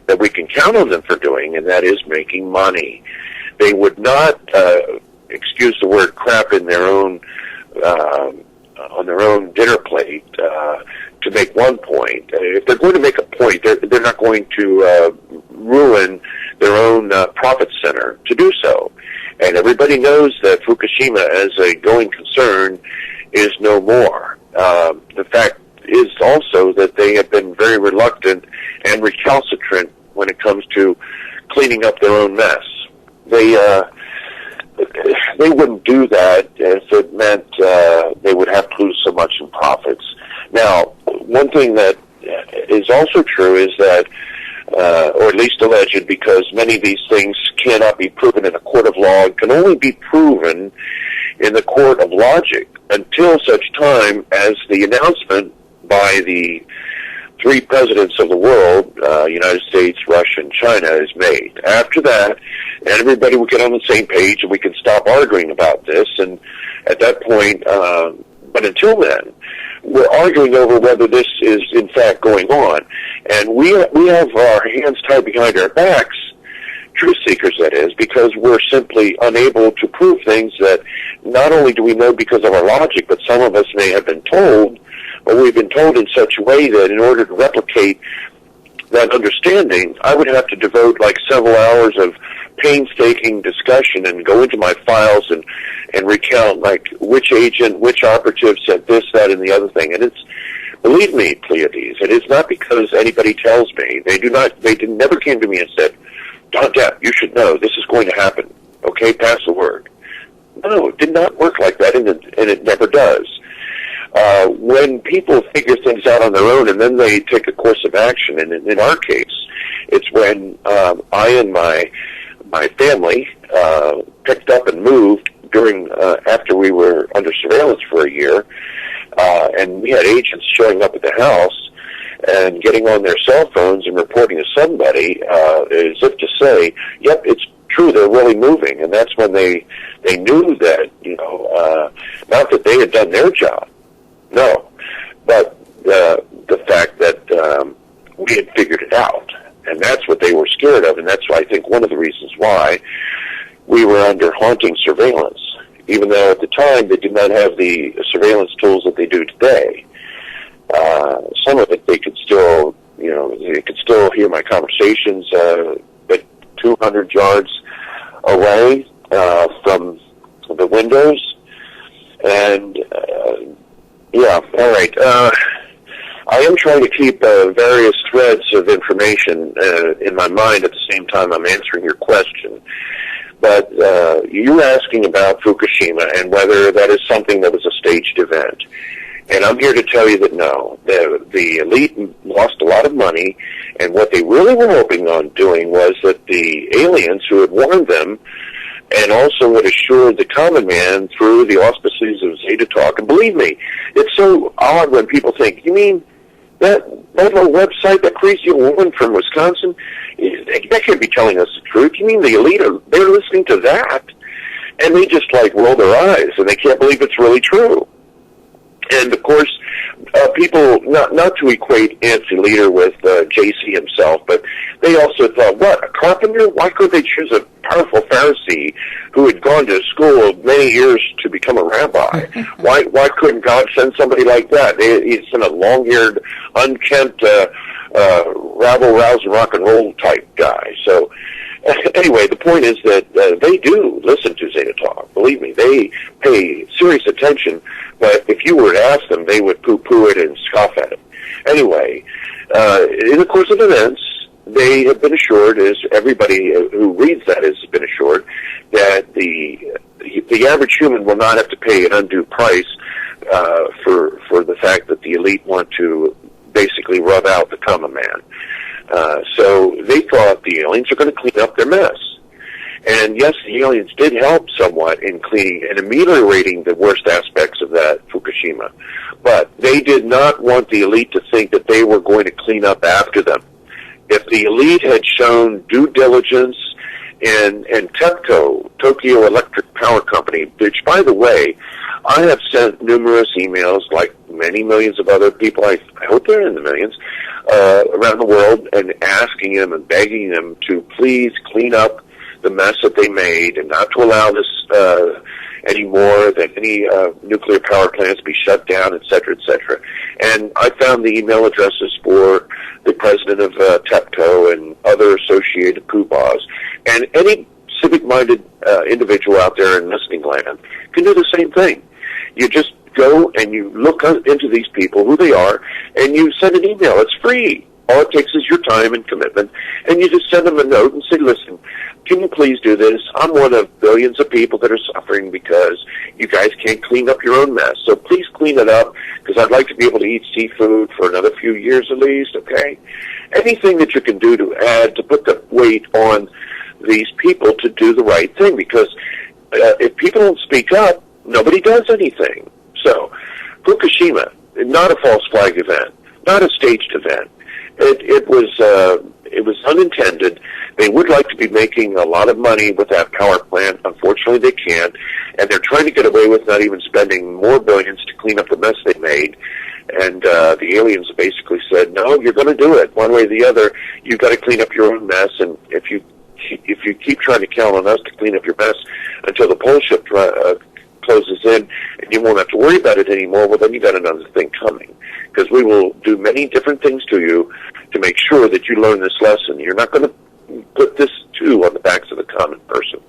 that we can count on them for doing, and that is making money. They would not, excuse the word, crap in their own on their own dinner plate to make one point. If they're going to make a point, they're not going to ruin their own profit center to do so. And everybody knows that Fukushima, as a going concern, is no more. The fact is also that they have been very reluctant and recalcitrant when it comes to cleaning up their own mess. They wouldn't do that if it meant they would have to lose so much in profits. Now, one thing that is also true is that, or at least alleged, because many of these things cannot be proven in a court of law, can only be proven in the court of logic until such time as the announcement by the three presidents of the world, United States, Russia, and China, is made. After that, everybody will get on the same page and we can stop arguing about this. And at that point, but until then, we're arguing over whether this is in fact going on. And we have our hands tied behind our backs, truth seekers that is, because we're simply unable to prove things that not only do we know because of our logic, but some of us may have been told, but we've been told in such a way that in order to replicate that understanding, I would have to devote like several hours of painstaking discussion and go into my files and recount like which agent, which operative said this, that, and the other thing. And it's, believe me, Pleiades, it is not because anybody tells me. They never came to me and said, DonDep, you should know, this is going to happen. Okay, pass the word. No, it did not work like that, and it never does. When people figure things out on their own and then they take a course of action, and in our case, it's when I and my family picked up and moved during after we were under surveillance for a year, and we had agents showing up at the house and getting on their cell phones and reporting to somebody as if to say, yep, it's true, they're really moving. And that's when they knew that, not that they had done their job, no, but the fact that we had figured it out. And that's what they were scared of, and that's, I think, one of the reasons why we were under haunting surveillance, even though at the time they did not have the surveillance tools that they do today. Some of it they could still, they could still hear my conversations at 200 yards away from the windows. And, yeah, all right. I am trying to keep various threads of information in my mind at the same time I'm answering your question. But you're asking about Fukushima and whether that is something that was a staged event. And I'm here to tell you that no. The elite lost a lot of money, and what they really were hoping on doing was that the aliens who had warned them and also had assured the common man through the auspices of Zeta Talk. And believe me, it's so odd when people think, you mean that little website, that crazy woman from Wisconsin, that can't be telling us the truth. You mean the elite, they're listening to that? And they just like roll their eyes, and they can't believe it's really true. And of course, people, not to equate Nancy Leader with JC himself, but they also thought, what, a carpenter? Why couldn't they choose a powerful Pharisee who had gone to school many years to become a rabbi? Why couldn't God send somebody like that? He sent a long-haired, unkempt, rabble-rousing rock and roll type guy. So anyway, the point is that they do listen to Zeta Talk. Believe me, they pay serious attention. But if you were to ask them, they would poo-poo it and scoff at it. Anyway, in the course of events, they have been assured, as everybody who reads that has been assured, that the average human will not have to pay an undue price for the fact that the elite want to basically rub out the common man. So they thought the aliens are going to clean up their mess. And yes, the aliens did help somewhat in cleaning and ameliorating the worst aspects of that Fukushima. But they did not want the elite to think that they were going to clean up after them. If the elite had shown due diligence and TEPCO, Tokyo Electric Power Company, which, by the way, I have sent numerous emails, like many millions of other people, I hope they're in the millions, around the world, and asking them and begging them to please clean up the mess that they made and not to allow this anymore, that any nuclear power plants be shut down, et cetera, et cetera. And I found the email addresses for the president of TEPCO and other associated poobahs. And any civic-minded individual out there in listening land can do the same thing. You just go and you look into these people, who they are, and you send an email. It's free. All it takes is your time and commitment, and you just send them a note and say, listen, can you please do this? I'm one of billions of people that are suffering because you guys can't clean up your own mess. So please clean it up, because I'd like to be able to eat seafood for another few years at least, okay? Anything that you can do to add, to put the weight on these people to do the right thing, because if people don't speak up, nobody does anything. So, Fukushima, not a false flag event, not a staged event. It was unintended. They would like to be making a lot of money with that power plant. Unfortunately, they can't, and they're trying to get away with not even spending more billions to clean up the mess they made. And the aliens basically said, no, you're going to do it one way or the other. You've got to clean up your own mess, and if you keep trying to count on us to clean up your mess until the pole ship closes in and you won't have to worry about it anymore, well, then you got another thing coming, because we will do many different things to you to make sure that you learn this lesson. You're not going to put this too on the backs of the common person.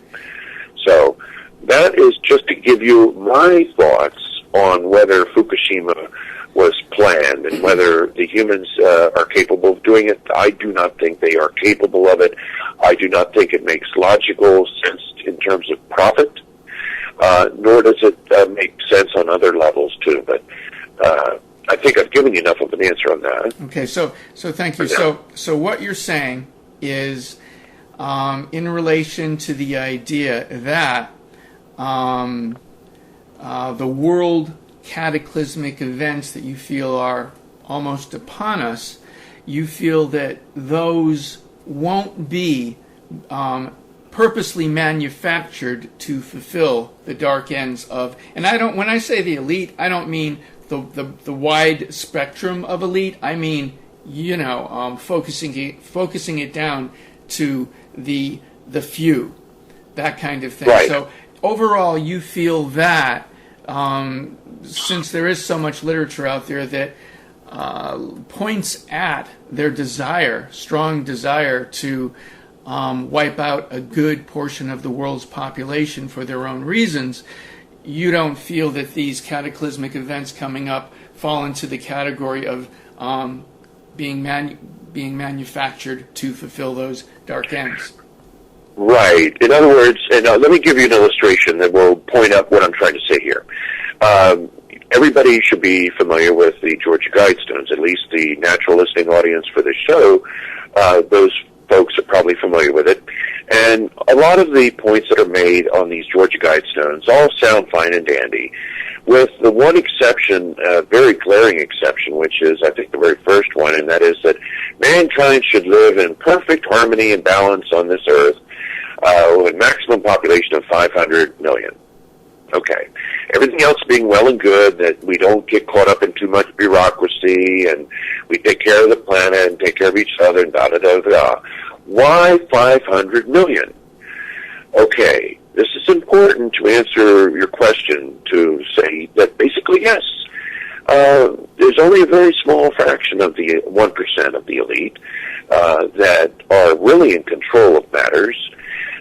So that is just to give you my thoughts on whether Fukushima was planned and whether the humans are capable of doing it. I do not think they are capable of it. I do not think it makes logical sense in terms of profit, nor does it make sense on other levels too. But I think I've given you enough of an answer on that. Okay, so thank you. So what you're saying is, in relation to the idea that the world cataclysmic events that you feel are almost upon us, you feel that those won't be purposely manufactured to fulfill the dark ends of, and when I say the elite, I don't mean the wide spectrum of elite. I mean, focusing it down to the few, that kind of thing. Right. So overall, you feel that since there is so much literature out there that points at their strong desire to wipe out a good portion of the world's population for their own reasons, you don't feel that these cataclysmic events coming up fall into the category of being manufactured to fulfill those dark ends. Right. In other words, and let me give you an illustration that will point out what I'm trying to say here. Everybody should be familiar with the Georgia Guidestones, at least the natural listening audience for this show. Those folks are probably familiar with it. And a lot of the points that are made on these Georgia Guidestones all sound fine and dandy, with the one exception, a very glaring exception, which is, I think, the very first one, and that is that mankind should live in perfect harmony and balance on this earth with a maximum population of 500 million. Okay. Everything else being well and good, that we don't get caught up in too much bureaucracy, and we take care of the planet and take care of each other, and da-da-da-da. Why 500 million? Okay, this is important to answer your question, to say that basically, yes, there's only a very small fraction of the 1% of the elite that are really in control of matters,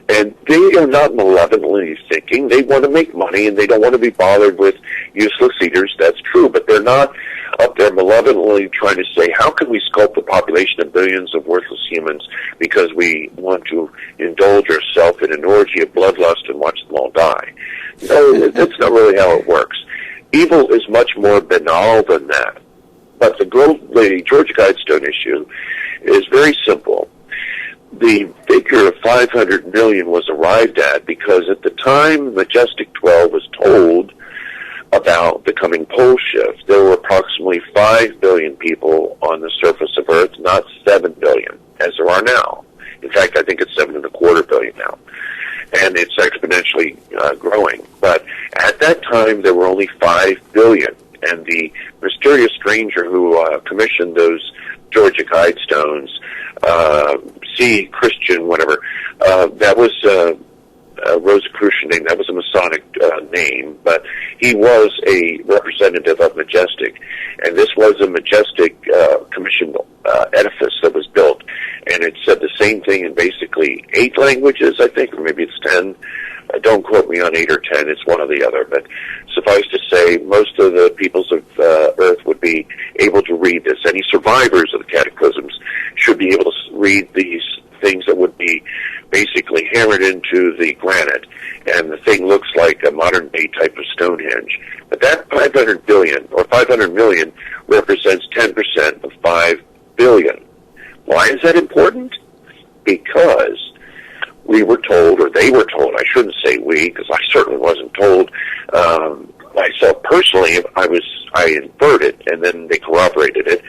and they are not malevolently thinking. They want to make money, and they don't want to be bothered with useless leaders. That's true, but they're not up there malevolently trying to say, how can we sculpt the population of billions of worthless humans because we want to indulge ourselves in an orgy of bloodlust and watch them all die? No, that's not really how it works. Evil is much more banal than that. But the Georgia Guidestone issue is very simple. The figure of 500 million was arrived at because at the time Majestic 12 was told about the coming pole shift, there were approximately 5 billion people on the surface of Earth, not 7 billion, as there are now. In fact, I think it's 7.25 billion now. And it's exponentially growing. But at that time, there were only 5 billion. And the mysterious stranger who commissioned those Georgia Guidestones, C. Christian, whatever, that was Rosicrucian name. That was a Masonic name, but he was a representative of Majestic, and this was a Majestic commissioned edifice that was built, and it said the same thing in basically 8 languages, I think, or maybe it's 10. Don't quote me on 8 or 10. It's one or the other, but suffice to say, most of the peoples of Earth would be able to read this. Any survivors of the cataclysms should be able to read these things that would be basically hammered into the granite, and the thing looks like a modern-day type of Stonehenge. But that 500 billion, or 500 million, represents 10% of 5 billion. Why is that important? Because we were told, or they were told, I shouldn't say we, because I certainly wasn't told, myself personally, I inferred it, and then they corroborated it,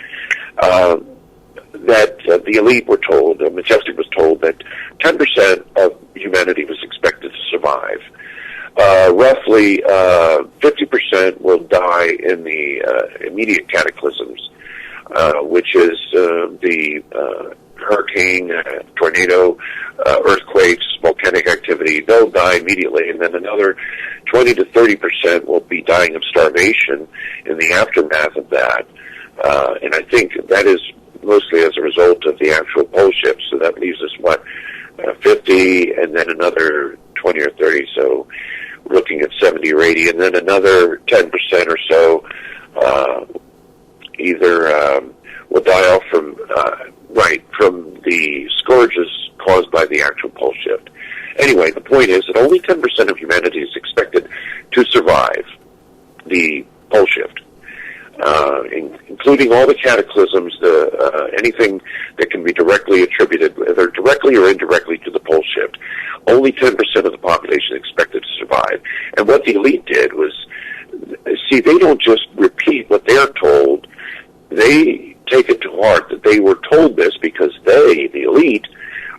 that the elite were told, Majestic was told, that 10% of humanity was expected to survive. Roughly 50% will die in the immediate cataclysms, which is the hurricane, tornado, earthquakes, volcanic activity. They'll die immediately, and then another 20 to 30% will be dying of starvation in the aftermath of that. And I think that is mostly as a result of the actual pole shift. So that leaves us, 50, and then another 20 or 30. So we're looking at 70 or 80, and then another 10% or so either will die off from the scourges caused by the actual pole shift. Anyway, the point is that only 10% of humanity is expected to survive the pole shift. Including all the cataclysms, anything that can be directly attributed, whether directly or indirectly, to the pole shift. Only 10% of the population expected to survive. And what the elite did was, see, they don't just repeat what they're told. They take it to heart that they were told this because they, the elite,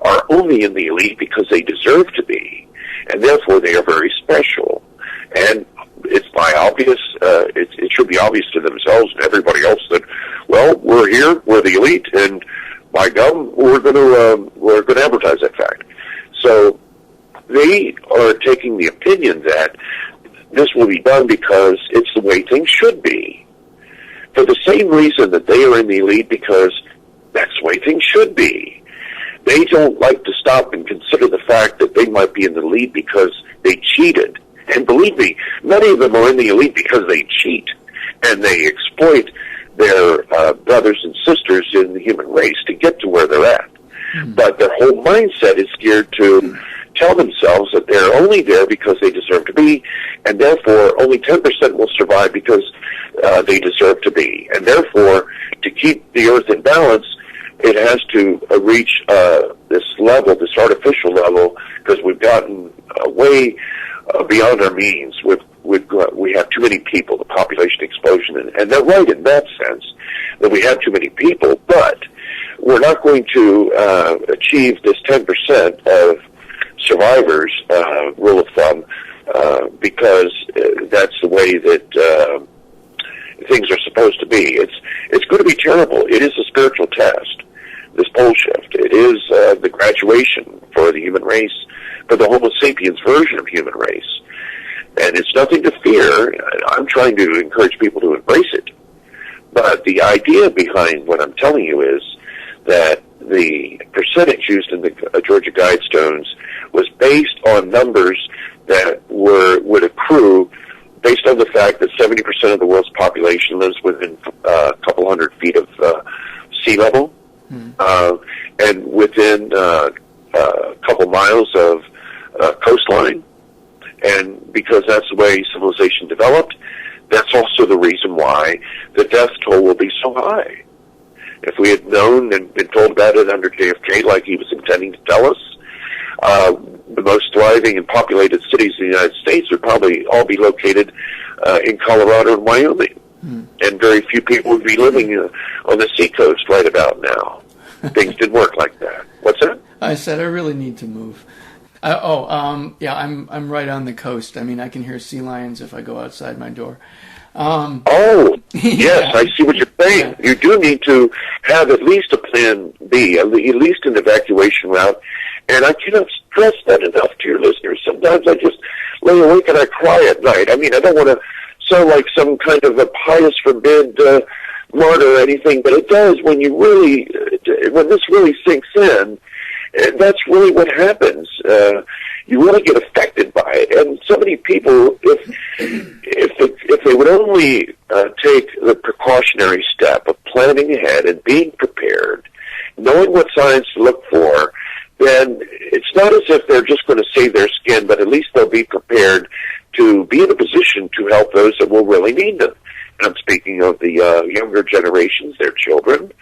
are only in the elite because they deserve to be. And therefore they are very special. And it's by obvious, it should be obvious to themselves and everybody else that, well, we're here, we're the elite, and by gum, we're going to advertise that fact. So they are taking the opinion that this will be done because it's the way things should be. For the same reason that they are in the elite, because that's the way things should be. They don't like to stop and consider the fact that they might be in the elite because they cheated And believe me, many of them are in the elite because they cheat and they exploit their brothers and sisters in the human race to get to where they're at. But their whole mindset is geared to tell themselves that they're only there because they deserve to be, and therefore only 10% will survive because they deserve to be. And therefore, to keep the Earth in balance, it has to reach this level, this artificial level, because we've gotten way beyond our means. We have too many people, the population explosion, and they're right in that sense, that we have too many people, but we're not going to achieve this 10% of survivors rule of thumb because that's the way that things are supposed to be. It's going to be terrible. It is a spiritual test, this pole shift. It is the graduation for the human race, for the Homo sapiens version of human race. And it's nothing to fear. I'm trying to encourage people to embrace it. But the idea behind what I'm telling you is that the percentage used in the Georgia Guidestones was based on numbers that would accrue based on the fact that 70% of the world's population lives within a couple hundred feet of sea level, and within a couple miles of coastline. And because that's the way civilization developed, that's also the reason why the death toll will be so high. If we had known and been told about it under JFK like he was intending to tell us, the most thriving and populated cities in the United States would probably all be located in Colorado and Wyoming. And very few people would be living on the seacoast right about now. Things didn't work like that. What's that? I said I really need to move. Yeah, I'm right on the coast. I mean, I can hear sea lions if I go outside my door. Yes, I see what you're saying. Yeah. You do need to have at least a plan B, at least an evacuation route. And I cannot stress that enough to your listeners. Sometimes I just lay awake and I cry at night. I mean, I don't want to sound like some kind of a pious forbid martyr or anything, but it does when when this really sinks in. And that's really what happens. You really get affected by it. And so many people, if they would only take the precautionary step of planning ahead and being prepared, knowing what signs to look for, then it's not as if they're just going to save their skin, but at least they'll be prepared to be in a position to help those that will really need them. And I'm speaking of the younger generations, their children,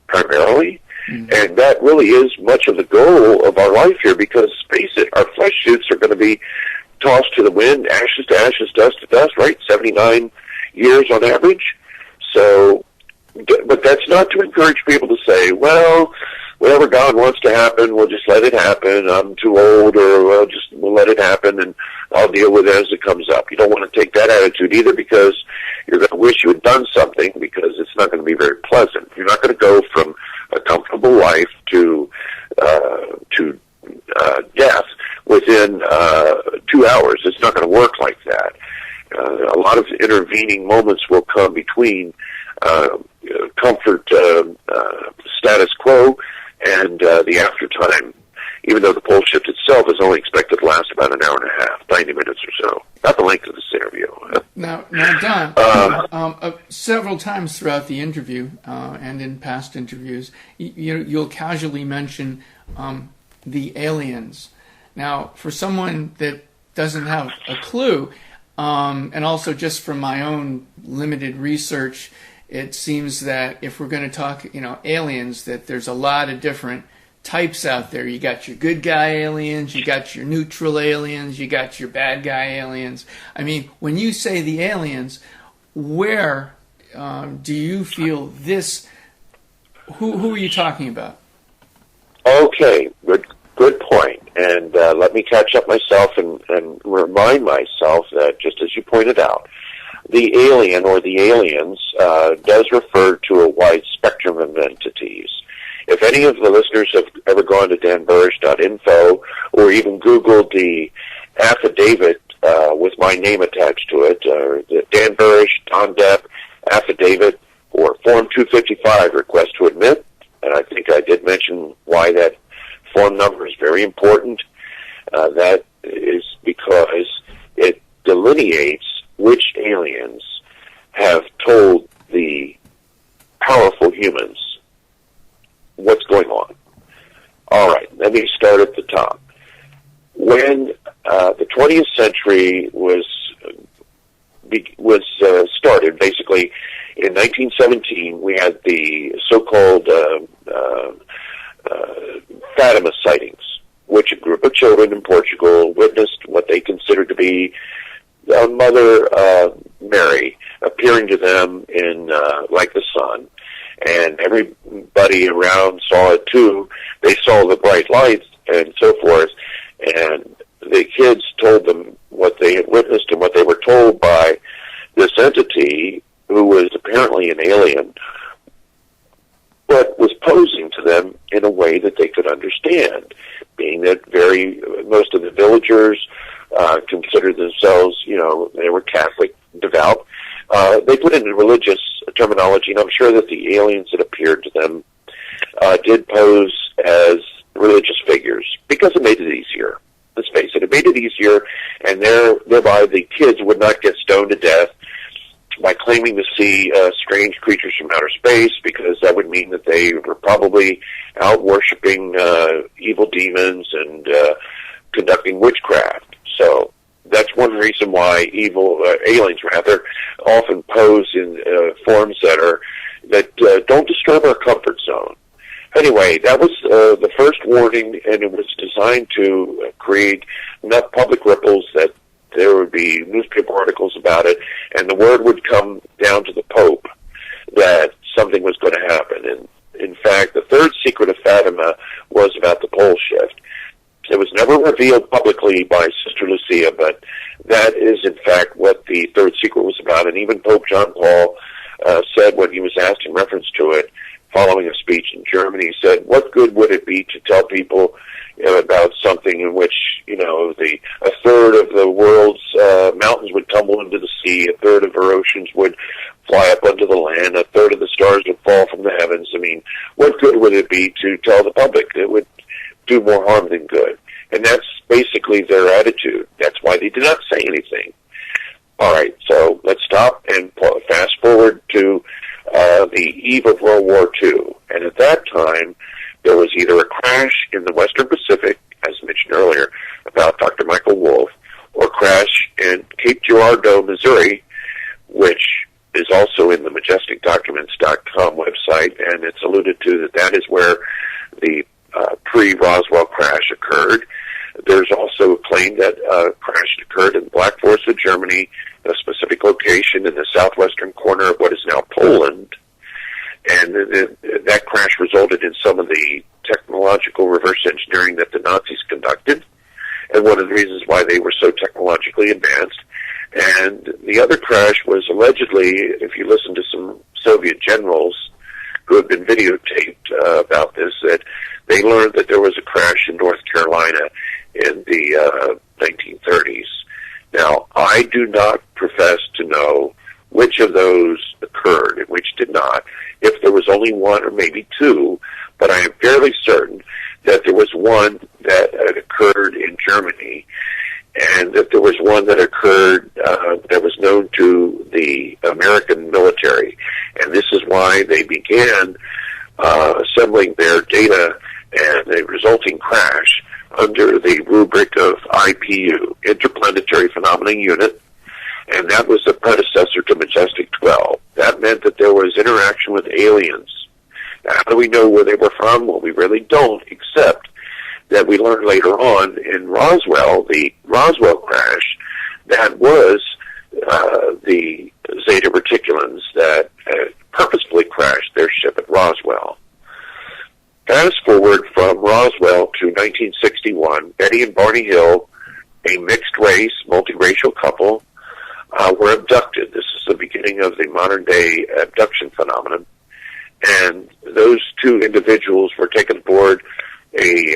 primarily. And that really is much of the goal of our life here, because, face it, our flesh suits are going to be tossed to the wind, ashes to ashes, dust to dust, right? 79 years on average. So, but that's not to encourage people to say, well, whatever God wants to happen, we'll just let it happen. I'm too old, or we'll let it happen, and I'll deal with it as it comes up. You don't want to take that attitude either, because you're going to wish you had done something, because it's not going to be very pleasant. You're not going to go from a comfortable life to death within 2 hours. It's not going to work like that. A lot of intervening moments will come between comfort, status quo, and the after time, even though the pole shift itself is only expected to last about an hour and a half, 90 minutes or so. Not the length of this interview. Now, Don, several times throughout the interview and in past interviews, you'll casually mention the aliens. Now, for someone that doesn't have a clue, and also just from my own limited research, it seems that if we're going to talk, aliens, that there's a lot of different types out there. You got your good guy aliens, you got your neutral aliens, you got your bad guy aliens. I mean, when you say the aliens, where do you feel this? Who are you talking about? Okay, good point. And let me catch up myself and remind myself that, just as you pointed out, the alien or the aliens does refer to a wide spectrum of entities. If any of the listeners have ever gone to danburish.info or even Googled the affidavit with my name attached to it, the Dan Burish, DonDep affidavit, or Form 255, request to admit, and I think I did mention why that form number is very important. That is because it delineates which aliens have told the powerful humans what's going on. All right, let me start at the top. When the 20th century was started, basically in 1917, we had the so-called Fatima sightings, which a group of children in Portugal witnessed what they considered to be Mother Mary appearing to them in like the sun, and everybody around saw it too. They saw the bright lights and so forth, and the kids told them what they had witnessed and what they were told by this entity, who was apparently an alien, but was posing to them in a way that they could understand, being that most of the villagers considered themselves, they were Catholic, devout. They put in religious terminology, and I'm sure that the aliens that appeared to them did pose as religious figures, because it made it easier. Let's face it, it made it easier, and thereby the kids would not get stoned to death by claiming to see strange creatures from outer space, because that would mean that they were probably out worshiping evil demons and conducting witchcraft. So that's one reason why aliens often pose in forms that don't disturb our comfort zone. Anyway, that was the first warning, and it was designed to create enough public ripples that there would be newspaper articles about it, and the word would come down to the Pope that something was going to happen. And in fact, the third secret of Fatima was about the pole shift. It was never revealed publicly by Sister Lucia, but that is in fact what the third secret was about. And even Pope John Paul said, when he was asked in reference to it, following a speech in Germany, he said, what good would it be to tell people about something in which, a third of the world's mountains would tumble into the sea, a third of our oceans would fly up onto the land, a third of the stars would fall from the heavens. I mean, what good would it be to tell the public? It would do more harm than good. And that's basically their attitude. That's why they did not say anything. All right, so let's stop and fast forward to the eve of World War II. And at that time, there was either a crash in the Western Pacific, as mentioned earlier, about Dr. Michael Wolff, or crash in Cape Girardeau, Missouri, which is also in the majesticdocuments.com website, and it's alluded to that is where the pre-Roswell crash occurred. There's also a claim that a crash occurred in Black Forest of Germany, a specific location in the southwestern corner of what is now Poland, and that crash resulted in some of the technological reverse engineering that the Nazis conducted, and one of the reasons why they were so technologically advanced. And the other crash was allegedly, if you listen to some Soviet generals who have been videotaped about this, that they learned that there was a crash in North Carolina in the 1930s. Now, I do not profess to know which of those occurred and which did not, if there was only one or maybe two, but I am fairly certain that there was one that had occurred in Germany, and that there was one that occurred that was known to the American military. And this is why they began assembling their data and the resulting crash under the rubric of IPU, Interplanetary Phenomena Unit, and that was the predecessor to Majestic 12. That meant that there was interaction with aliens. Now, how do we know where they were from? Well, we really don't, except that we learned later on in Roswell, the Roswell crash, that was the Zeta Reticulans that purposefully crashed their ship at Roswell. Fast forward from Roswell to 1961, Betty and Barney Hill, a mixed-race, multiracial couple, were abducted. This is the beginning of the modern-day abduction phenomenon. And those two individuals were taken aboard a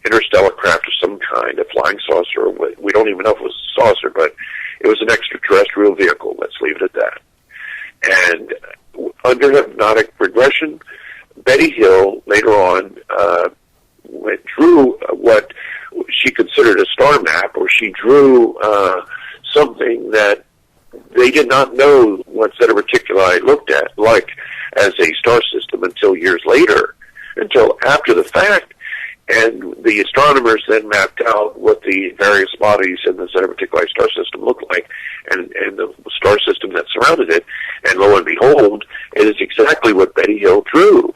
interstellar craft of some kind, a flying saucer. We don't even know if it was a saucer, but it was an extraterrestrial vehicle. Let's leave it at that. And under hypnotic regression, Betty Hill later on drew what she considered a star map, or she drew something that they did not know what Zeta Reticuli looked at like as a star system until years later, until after the fact. And the astronomers then mapped out what the various bodies in the Zeta Reticuli star system looked like, and the star system that surrounded it. And lo and behold, it is exactly what Betty Hill drew.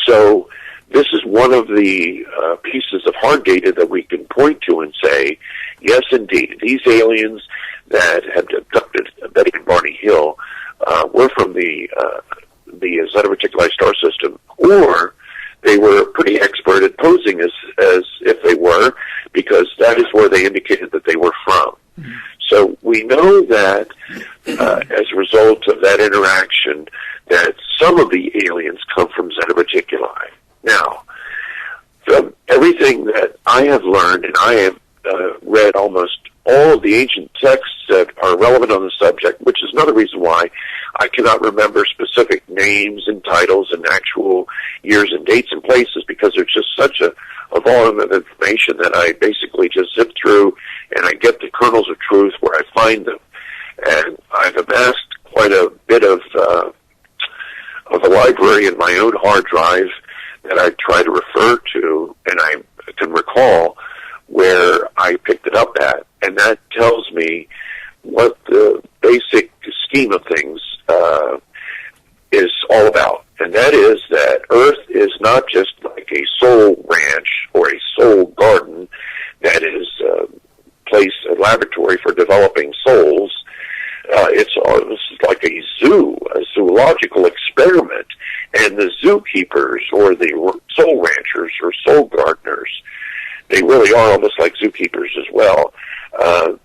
So this is one of the pieces of hard data that we can point to and say, yes, indeed, these aliens that had abducted Betty and Barney Hill were from the Zeta Reticuli star system, or they were pretty expert at posing as if they were, because that is where they indicated that they were from. Mm-hmm. So we know that as a result of that interaction, that some of the aliens come from Zeta Reticuli. Now, from everything that I have learned, and I have read almost all of the ancient texts that are relevant on the subject, which is another reason why I cannot remember specific names and titles and actual years and dates and places, because there's just such a volume of information that I basically just zip through and I get the kernels of truth where I find them. And I've amassed quite a bit of a library in my own hard drive that I try to refer to, and I can recall where I picked it up at. And that tells me what the basic scheme of things is all about. And that is that Earth is not just like a soul ranch or a soul garden that is a laboratory for developing souls. It's like a zoo, a zoological experiment. And the zookeepers, or the soul ranchers or soul gardeners, they really are almost like zookeepers as well.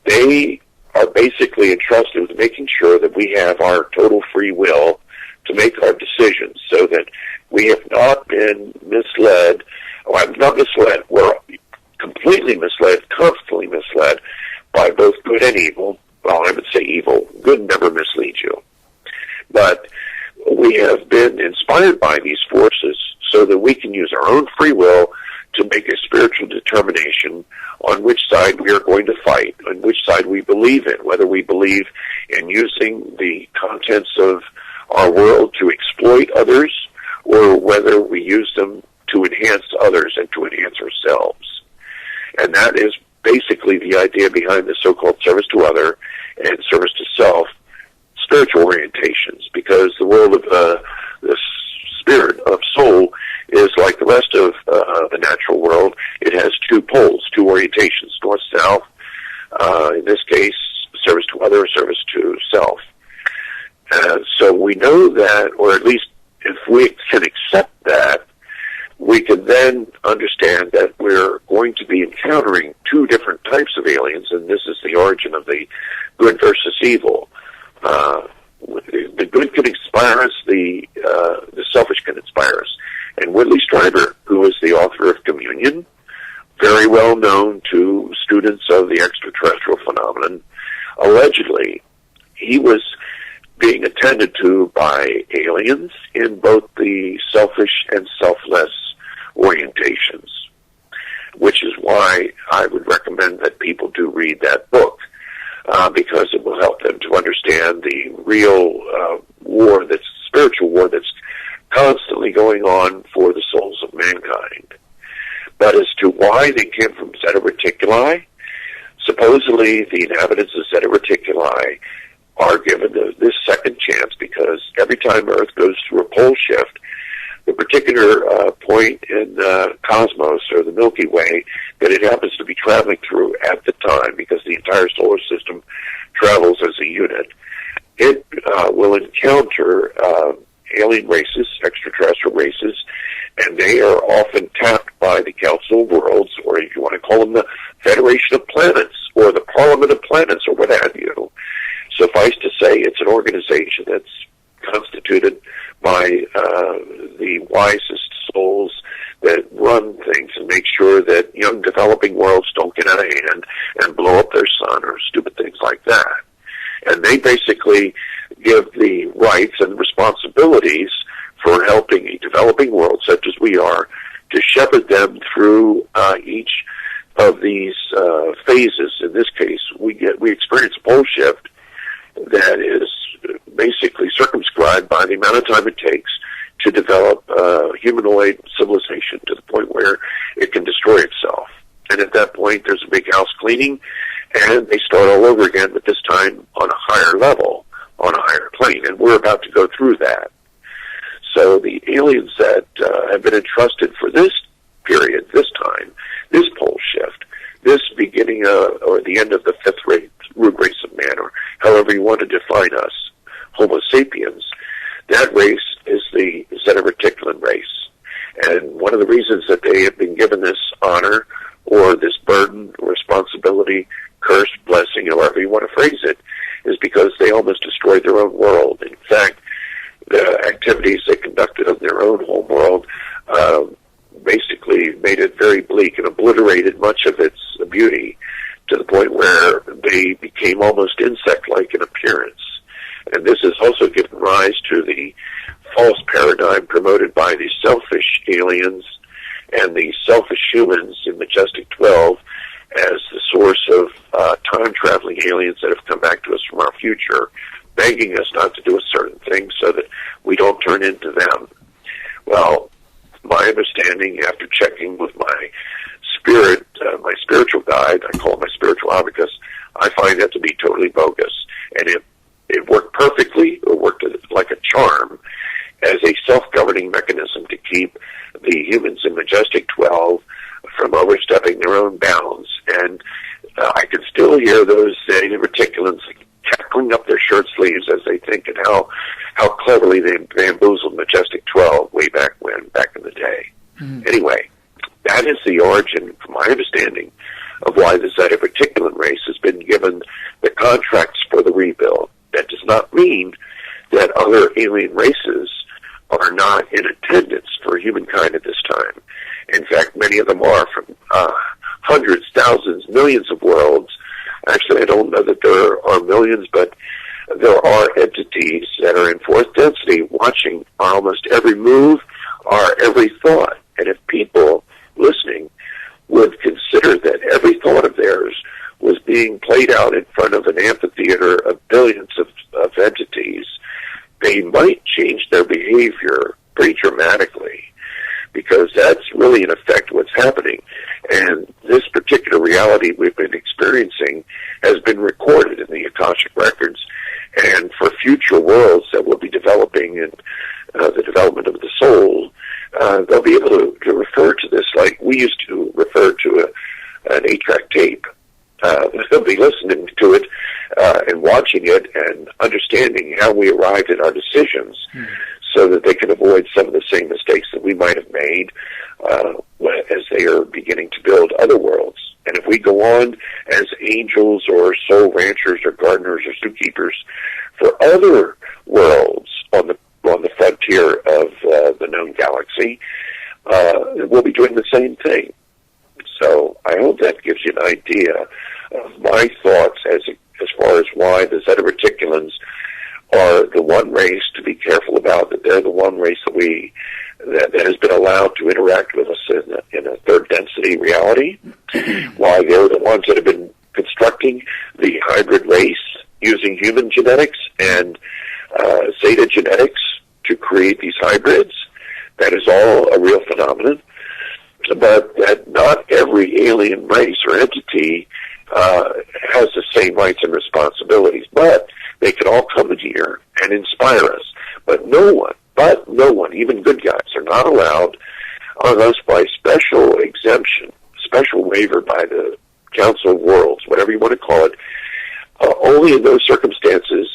They are basically entrusted with making sure that we have our total free will to make our decisions, so that we have not been misled. Well, not misled. We're completely misled, constantly misled by both good and evil. Well, I would say evil. Good never misleads you. But we have been inspired by these forces so that we can use our own free will to make a spiritual determination on which side we are going to fight, on which side we believe in, whether we believe in using the contents of our world to exploit others, or whether we use them to enhance others and to enhance ourselves. And that is basically the idea behind the so-called service to other and service to self spiritual orientations, because the world of the spirit of soul is like the rest of the natural world. It has two poles, two orientations, north-south. In this case, service to other, service to self. So we know that, or at least if we can accept that, we can then understand that we're going to be encountering two different types of aliens, and this is the origin of the good versus evil. The good can inspire us, the selfish can inspire us. And Whitley Strieber, who is the author of Communion, very well known to students of the extraterrestrial phenomenon, allegedly he was being attended to by aliens in both the selfish and selfless orientations, which is why I would recommend that people do read that book, because it will help them to understand the real war, that's spiritual war that's constantly going on for the souls of mankind. But as to why they came from Zeta Reticuli, supposedly the inhabitants of Zeta Reticuli are given this second chance, because every time Earth goes through a pole shift, the particular point in the cosmos, or the Milky Way, that it happens to be traveling through at the time, because the entire solar system travels as a unit, it will encounter alien races, extraterrestrial races, and they are often tapped by the Council of Worlds, or if you want to call them the Federation of Planets, or the Parliament of Planets, or what have you. Suffice to say, it's an organization that's constituted by the wisest souls that run things and make sure that young developing worlds don't get out of hand and blow up their sun or stupid things like that. And they basically give the rights and responsibilities for helping a developing world such as we are to shepherd them through each of these phases, in this case, we experience a pole shift that is basically circumscribed by the amount of time it takes to develop a humanoid civilization to the point where it can destroy itself. And at that point, there's a big house cleaning, and they start all over again, but this time on a higher level, on a higher plane. And we're about to go through that. So the aliens that have been entrusted for this period, this time, this pole shift, this beginning or the end of the fifth root race of man, or however you want to define us, Homo sapiens, that race is the Zeta Reticulan race. And one of the reasons that they have been given this honor or this burden, responsibility, curse, blessing, however you want to phrase it, is because they almost destroyed their own world. In fact, the activities they conducted on their own home world basically made it very bleak and obliterated much of its beauty to the point where they became almost insect-like in appearance. And this has also given rise to the false paradigm promoted by the selfish aliens and the selfish humans in Majestic 12 as the source of time-traveling aliens that have come back to us from our future, begging us not to do a certain thing so that we don't turn into them. Well, my understanding, after checking with my spirit, my spiritual guide, I call it my spiritual abacus, I find that to be totally bogus. And it worked perfectly, or worked like a charm, as a self-governing mechanism to keep the humans in Majestic 12 from overstepping their own bounds. And I can still hear those Zeta Reticulans cackling up their shirt sleeves as they think and how cleverly they bamboozled Majestic 12 way back in the day. Mm. Anyway, that is the origin, from my understanding, of why the Zeta Reticulan race has been given the contracts for the rebuild. That does not mean that other alien races are not in attendance for humankind at this time. In fact, many of them are from hundreds, thousands, millions of worlds. Actually, I don't know that there are millions, but there are entities that are in fourth density watching our almost every move, our every thought. And if people listening would consider that every thought of theirs was being played out in front of an amphitheater of billions of entities, they might change their behavior pretty dramatically, because that's really in effect what's happening. And this particular reality we've been experiencing has been recorded in the Akashic records, and for future worlds that will be developing in the development of the soul, they'll be able to refer to this like we used to refer to an 8-track tape. They'll be listening to it and watching it and understanding how we arrived at our decisions so that they can avoid some of the same mistakes that we might have made as they are beginning to build other worlds. And if we go on as angels or soul ranchers or gardeners or zookeepers for other worlds on the frontier of the known galaxy, we'll be doing the same thing. So I hope that gives you an idea of my thoughts as far as why the Zeta Reticulans are the one race to be careful about, that they're the one race that has been allowed to interact with us in a third density reality, why they're the ones that have been constructing the hybrid race using human genetics and Zeta genetics to create these hybrids. That is all a real phenomenon. But that not every alien race or entity has the same rights and responsibilities. But they can all come in here and inspire us. But no one, even good guys, are not allowed, unless by special exemption, special waiver by the Council of Worlds, whatever you want to call it. Only in those circumstances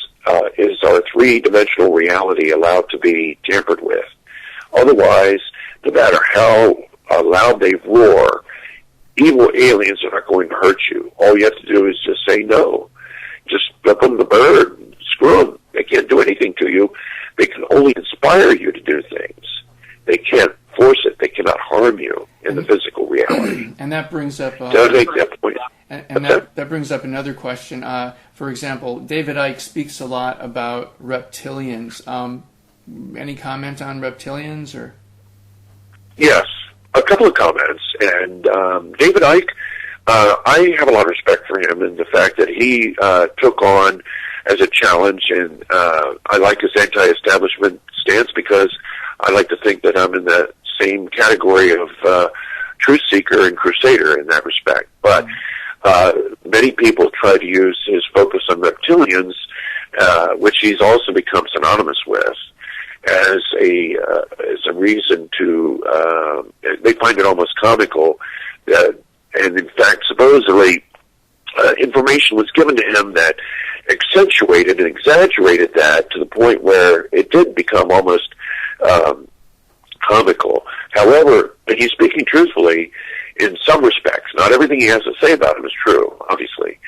is our three-dimensional reality allowed to be tampered with. Otherwise, no matter how loud they roar, evil aliens are not going to hurt you. All you have to do is just say no. Just flip them the bird, screw them. They can't do anything to you. They can only inspire you to do things. They can't force it. They cannot harm you in the physical reality. And that brings up... that brings up another question. For example, David Icke speaks a lot about reptilians. Any comment on reptilians? Or? Yes, a couple of comments. And David Icke, I have a lot of respect for him and the fact that he took on as a challenge, and I like his anti-establishment stance because I like to think that I'm in the same category of truth seeker and crusader in that respect. But many people try to use his focus on reptilians, which he's also become synonymous with, as a reason to. They find it almost comical that, and in fact, supposedly, information was given to him that accentuated and exaggerated that to the point where it did become almost comical. However, he's speaking truthfully in some respects. Not everything he has to say about him is true, obviously.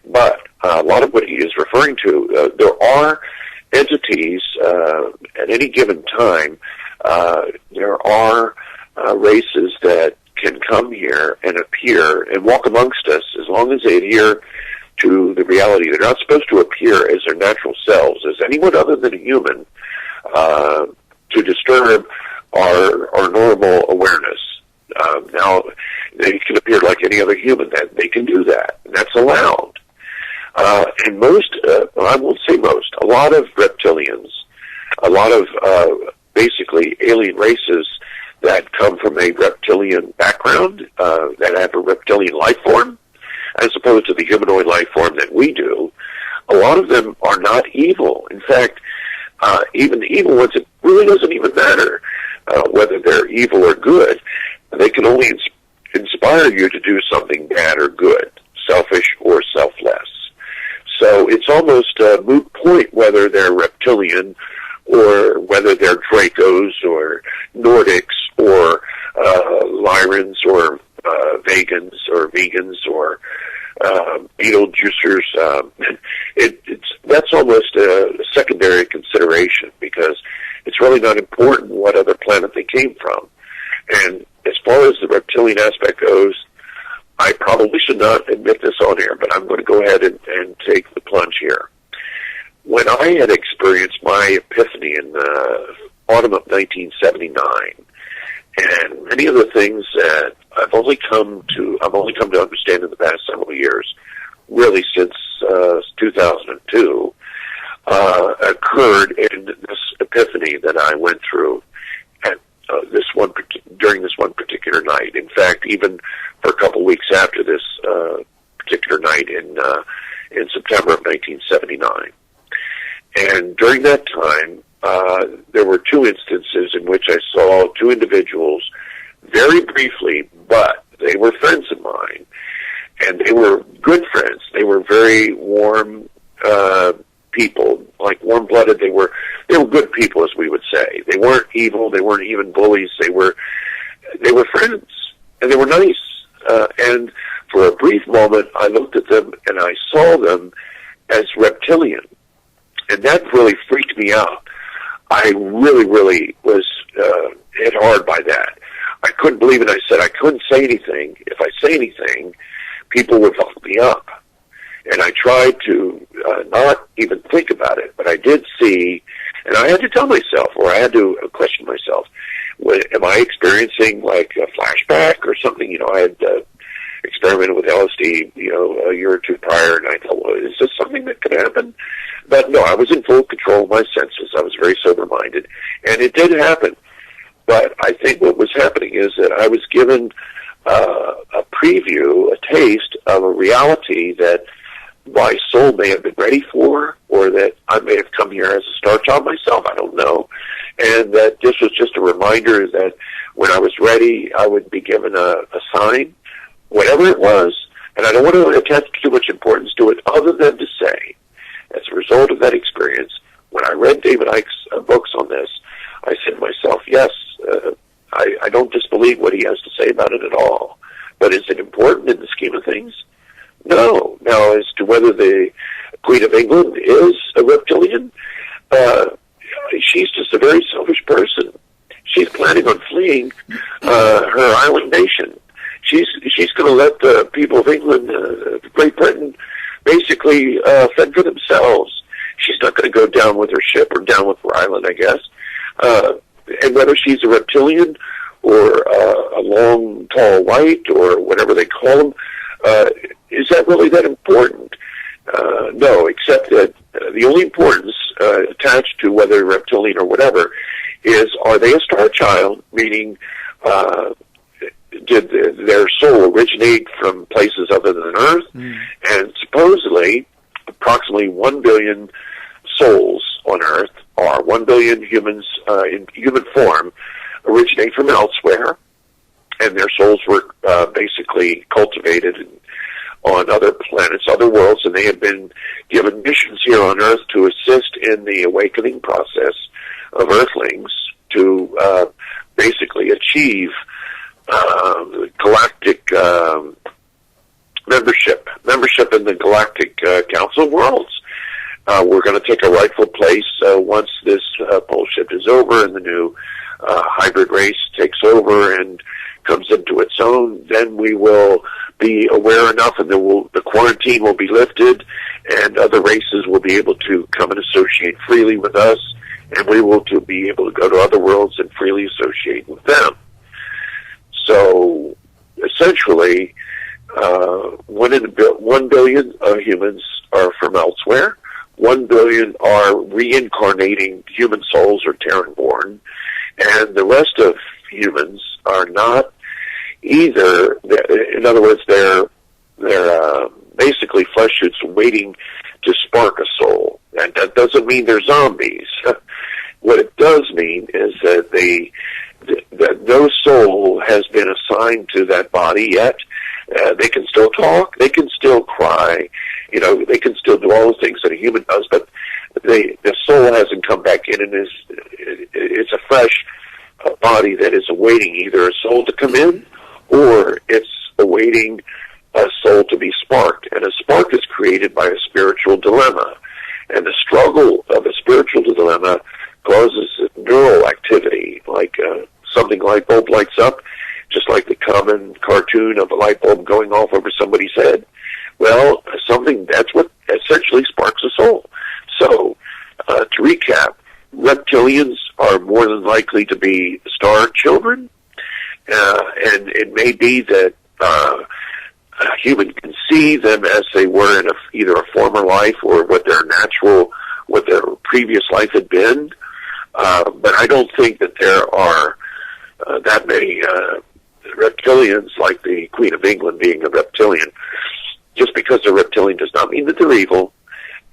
But a lot of what he is referring to, there are entities at any given time, there are races that can come here and appear and walk amongst us as long as they adhere to the reality. They're not supposed to appear as their natural selves, as anyone other than a human, to disturb our normal awareness. Now, they can appear like any other human. That they can do that, and that's allowed. And most, I won't say most, a lot of reptilians, a lot of basically alien races that come from a reptilian background, that have a reptilian life form, as opposed to the humanoid life form that we do, a lot of them are not evil. In fact, even the evil ones, it really doesn't even matter whether they're evil or good. They can only inspire you to do something bad or good, selfish or selfless. So it's almost a moot point whether they're reptilian or whether they're Dracos or Nordics or Lyrans or vegans or Beetlejuicers. That's almost a secondary consideration because it's really not important what other planet they came from. And as far as the reptilian aspect goes, I probably should not admit this on air, but I'm going to go ahead and take the plunge here. When I had experienced my epiphany in the autumn of 1979, and many of the things that I've only come to understand in the past several years, really since 2002, occurred in this epiphany that I went through at during this one particular night. In fact, even for a couple weeks after this particular night in September of 1979. And during that time, there were two instances in which I saw two individuals very briefly, but they were friends of mine, and they were good friends. They were very warm people, like warm-blooded. They were good people, as we would say. They weren't evil. They weren't even bullies. They were friends, and they were nice. And for a brief moment, I looked at them and I saw them as reptilian, and that really freaked me out. I really was hit hard by that. I couldn't believe it. I said I couldn't say anything. If I say anything, people would lock me up. And I tried to not even think about it, but I did see, and I had to tell myself, or I had to question myself, am I experiencing like a flashback or something? You know, I had experimented with LSD, a year or two prior, and I thought, well, is this something that could happen? But no, I was in full control of my senses. I was very sober-minded, and it did happen. But I think what was happening is that I was given a preview, a taste of a reality that my soul may have been ready for, or that I may have come here as a star child myself, I don't know. And that this was just a reminder that when I was ready, I would be given a sign, whatever it was. And I don't want to attach too much importance to it other than to say, as a result of that experience, when I read David Icke's books on this, I said to myself, yes, I don't disbelieve what he has to say about it at all. But is it important in the scheme of things? No. Now, as to whether the Queen of England is a reptilian, she's just a very selfish person. She's planning on fleeing her island nation. She's going to let the people of England, Great Britain, basically fend for themselves. She's not going to go down with her ship or down with her island, I guess. And whether she's a reptilian or a long, tall white or whatever they call them, is that really that important? No, except that the only importance attached to whether reptilian or whatever is, are they a star child, meaning did their soul originate from places other than Earth? And supposedly, approximately 1 billion souls on Earth, or 1 billion humans in human form, originate from elsewhere, and their souls were basically cultivated on other planets, other worlds, and they have been given missions here on Earth to assist in the awakening process of Earthlings to basically achieve galactic membership in the Galactic Council of Worlds. We're going to take a rightful place once this pole shift is over and the new hybrid race takes over and comes into its own. Then we will be aware enough, and the quarantine will be lifted, and other races will be able to come and associate freely with us, and we will be able to go to other worlds and freely associate with them. So, essentially, 1 billion humans are from elsewhere. 1 billion are reincarnating human souls or Terran-born, and the rest of humans are not either. In other words, they're basically flesh suits waiting to spark a soul, and that doesn't mean they're zombies. What it does mean is that that no soul has been assigned to that body yet. They can still talk, they can still cry, they can still do all the things that a human does, but the soul hasn't come back in, and it's a fresh body that is awaiting either a soul to come in, or it's awaiting a soul to be sparked. And a spark is created by a spiritual dilemma. And the struggle of a spiritual dilemma causes neural activity, like something light bulb lights up, just like the common cartoon of a light bulb going off over somebody's head. Well, that's what essentially sparks a soul. So, to recap, reptilians are more than likely to be star children, and it may be that a human can see them as they were in either a former life or what their previous life had been. But I don't think that there are that many reptilians, like the Queen of England being a reptilian. Just because they're reptilian does not mean that they're evil,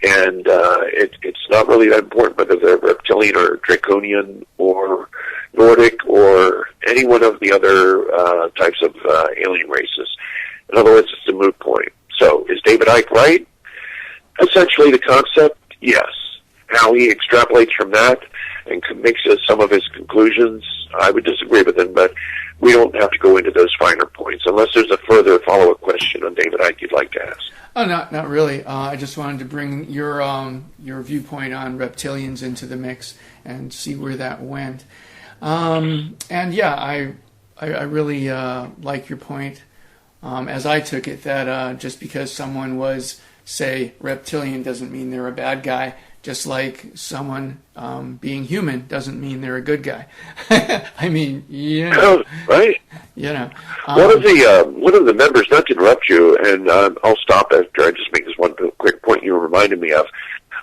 and it's not really that important whether they're reptilian or draconian or Nordic or any one of the other types of alien races. In other words, it's a moot point. So, is David Icke right? Essentially, the concept, yes. How he extrapolates from that and makes some of his conclusions, I would disagree with him, but we don't have to go into those finer points unless there's a further follow-up question on David Icke you'd like to ask. Oh, not really. I just wanted to bring your viewpoint on reptilians into the mix and see where that went. And yeah, I really like your point. As I took it, that just because someone was, say, reptilian doesn't mean they're a bad guy. Just like someone being human doesn't mean they're a good guy. I mean, right. One of the members, not to interrupt you, and I'll stop after I just make this one quick point you reminded me of.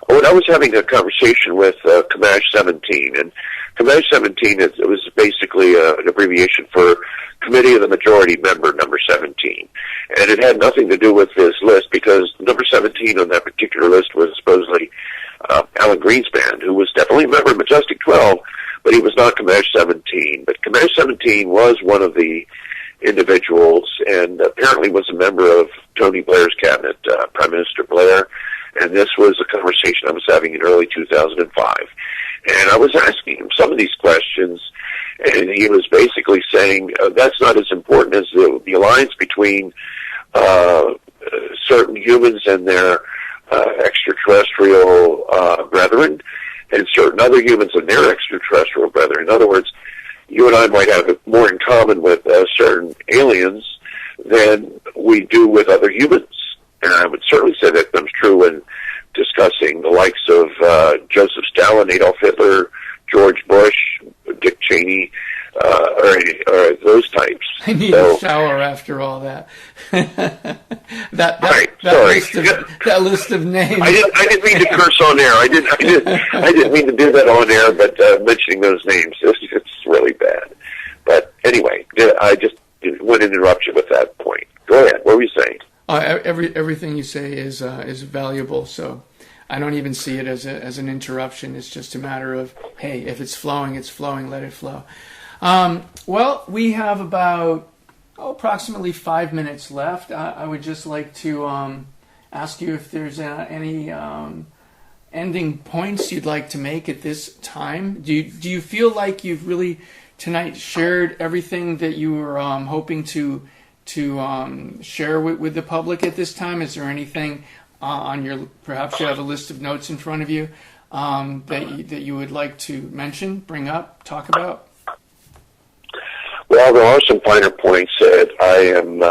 When I was having a conversation with Kamash 17, and Kamash 17 was basically an abbreviation for Committee of the Majority Member number 17. And it had nothing to do with this list, because number 17 on that particular list was supposedly Alan Greenspan, who was definitely a member of Majestic 12, but he was not Kamash 17. But Kamash 17 was one of the individuals, and apparently was a member of Tony Blair's cabinet, Prime Minister Blair, and this was a conversation I was having in early 2005. And I was asking him some of these questions, and he was basically saying that's not as important as the alliance between certain humans and their extraterrestrial brethren, and certain other humans and their extraterrestrial brethren. In other words, you and I might have more in common with certain aliens than we do with other humans. And I would certainly say that comes true when discussing the likes of Joseph Stalin, Adolf Hitler, George Bush, Dick Cheney, or those types. I need a shower after all that. that list of names. I didn't mean to curse on air. I didn't mean to do that on air, but mentioning those names, it's really bad. But anyway, I just want to interrupt you with that point. Go ahead. What were you saying? Everything you say is valuable. So I don't even see it as an interruption. It's just a matter of, hey, if it's flowing, it's flowing. Let it flow. Well, we have about approximately 5 minutes left. I would just like to ask you if there's any ending points you'd like to make at this time. Do you feel like you've really tonight shared everything that you were hoping to share with the public at this time? Is there anything on your, perhaps you have a list of notes in front of you that you would like to mention, bring up, talk about? Well, there are some finer points that I am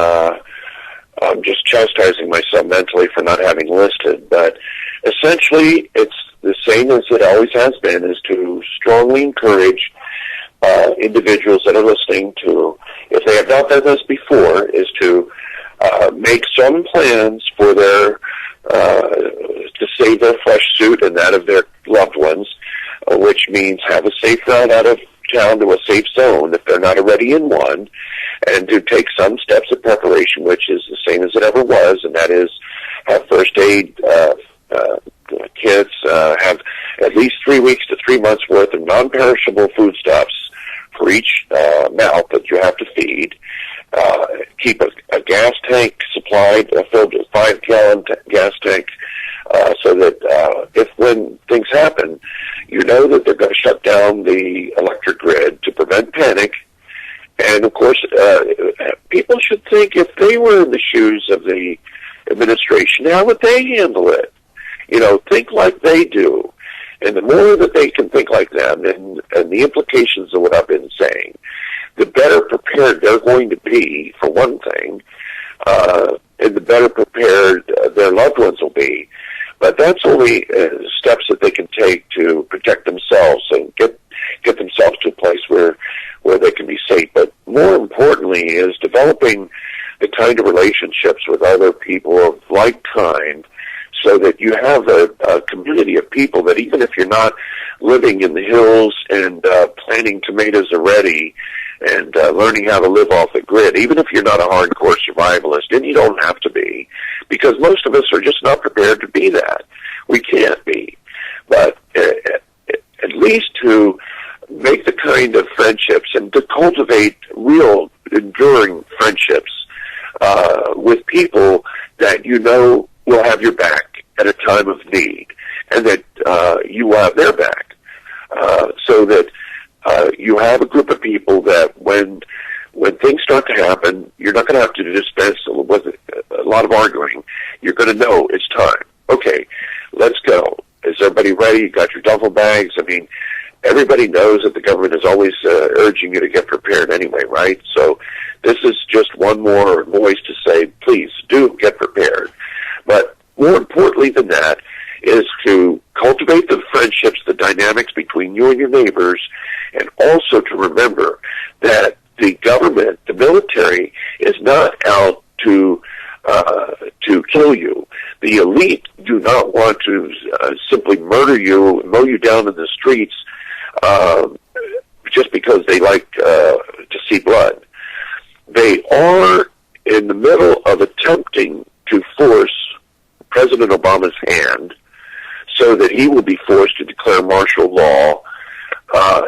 I'm just chastising myself mentally for not having listed, but essentially it's the same as it always has been, is to strongly encourage individuals that are listening to, if they have not done this before, is to make some plans for their to save their flesh suit and that of their loved ones, which means have a safe route out of town to a safe zone if they're not already in one, and to take some steps of preparation, which is the same as it ever was, and that is have first aid kits, have at least 3 weeks to 3 months worth of non-perishable foodstuffs for each mouth that you have to feed. Keep a gas tank supplied, filled with 5-gallon gas tank, so that if when things happen, you know that they're going to shut down the electric grid to prevent panic. And of course, people should think, if they were in the shoes of the administration, how would they handle it? Think like they do. And the more that they can think like them, and the implications of what I've been saying, the better prepared they're going to be, for one thing, and the better prepared their loved ones will be. But that's only steps that they can take to protect themselves and get themselves to a place where they can be safe. But more importantly is developing the kind of relationships with other people of like kind, so that you have a community of people that, even if you're not living in the hills and planting tomatoes already and learning how to live off the grid, even if you're not a hardcore survivalist, and you don't have to be, because most of us are just not prepared to be that. We can't be. But at least to make the kind of friendships and to cultivate real, enduring friendships with people that will have your back at a time of need, and that you will have their back, so that you have a group of people that when things start to happen, you're not going to have to dispense with a lot of arguing. You're going to know it's time. Okay, let's go. Is everybody ready? You got your duffel bags? I mean, everybody knows that the government is always urging you to get prepared anyway, right? So this is just one more voice to say, please do get prepared. But more importantly than that is to cultivate the friendships, the dynamics between you and your neighbors, and also to remember that the government, the military, is not out to kill you. The elite do not want to simply murder you, mow you down in the streets, just because they like to see blood. They are in the middle of attempting to force President Obama's hand so that he will be forced to declare martial law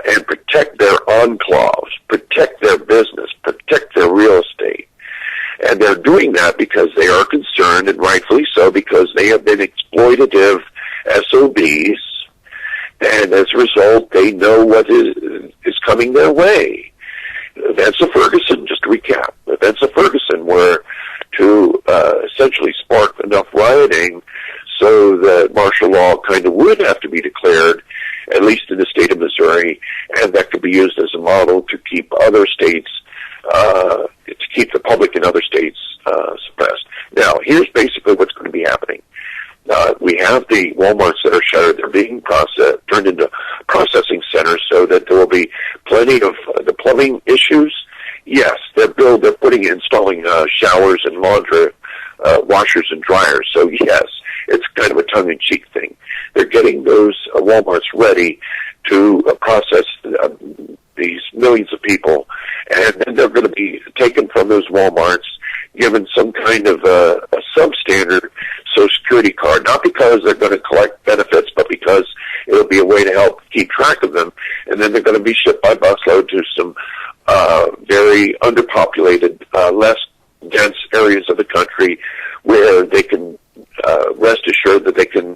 and protect their enclaves, protect their business, protect their real estate. And they're doing that because they are concerned, and rightfully so, because they have been exploitative SOBs, and as a result, they know what is coming their way. Events of Ferguson, just to recap, events of Ferguson were to essentially spark enough rioting so that martial law kind of would have to be declared, at least in the state of Missouri, and that could be used as a model to keep other states, to keep the public in other states suppressed. Now, here's basically what's going to be happening. We have the Walmarts that are shuttered. They're being turned into processing centers so that there will be plenty of the plumbing issues, yes, they're installing showers and laundry washers and dryers. So yes, it's kind of a tongue-in-cheek thing. They're getting those Walmarts ready to process these millions of people, and then they're going to be taken from those Walmarts, given some kind of a substandard Social Security card, not because they're going to collect benefits, but because it'll be a way to help keep track of them. And then they're going to be shipped by busload to some very underpopulated, less dense areas of the country where they can rest assured that they can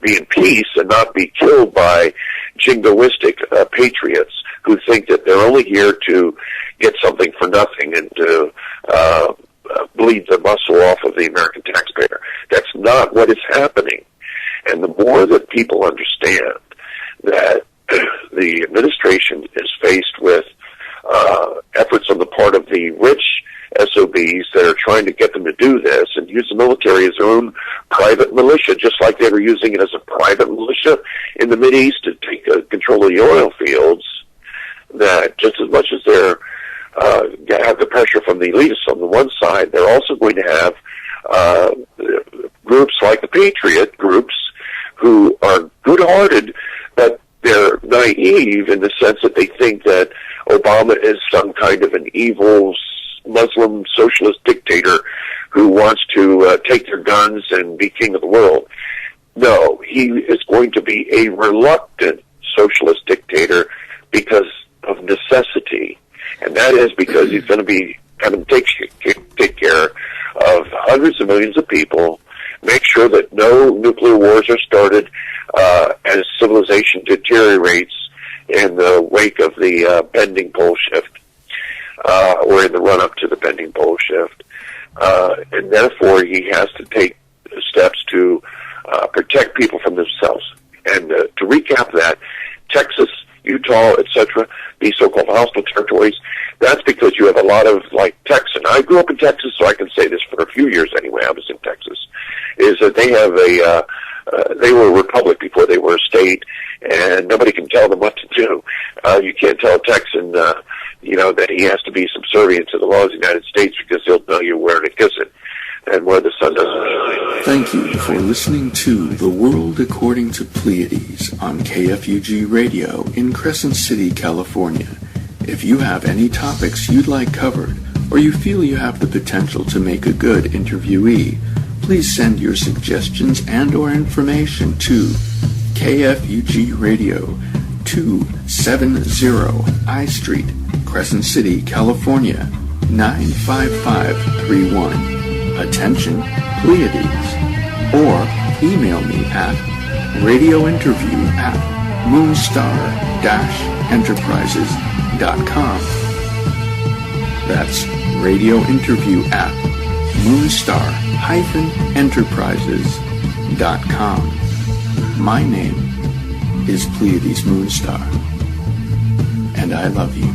be in peace and not be killed by jingoistic patriots who think that they're only here to get something for nothing and to bleed the muscle off of the American taxpayer. That's not what is happening. And the more that people understand that the administration is faced with efforts on the part of the rich SOBs that are trying to get them to do this and use the military as their own private militia, just like they were using it as a private militia in the Mideast to take control of the oil fields, that just as much as they're have the pressure from the elitists on the one side, they're also going to have groups like the Patriot groups who are good-hearted, but they're naive in the sense that they think that Obama is some kind of an evil Muslim socialist dictator who wants to take their guns and be king of the world. No, he is going to be a reluctant socialist dictator because of necessity. And that is because he's going to be having to take care of hundreds of millions of people, make sure that no nuclear wars are started as civilization deteriorates in the wake of the bending pole shift, or in the run-up to the bending pole shift. And therefore, he has to take steps to protect people from themselves. And to recap that, Texas, Utah, etc., these so-called hostile territories, that's because you have a lot of, like, Texan. I grew up in Texas, so I can say this for a few years anyway. I was in Texas. Is that they have they were a republic before they were a state, and nobody can tell them what to do. You can't tell a Texan, that he has to be subservient to the laws of the United States because he'll tell you where to kiss it and where the sun doesn't shine. Thank you for listening to The World According to Pleiades on KFUG Radio in Crescent City, California. If you have any topics you'd like covered, or you feel you have the potential to make a good interviewee, please send your suggestions and or information to KFUG Radio, 270 I Street, Crescent City, California, 95531. Attention, Pleiades. Or email me at radiointerview@moonstar-enterprises.com. That's radiointerview@moonstar-enterprises.com. My name is Pleiades Moonstar, and I love you.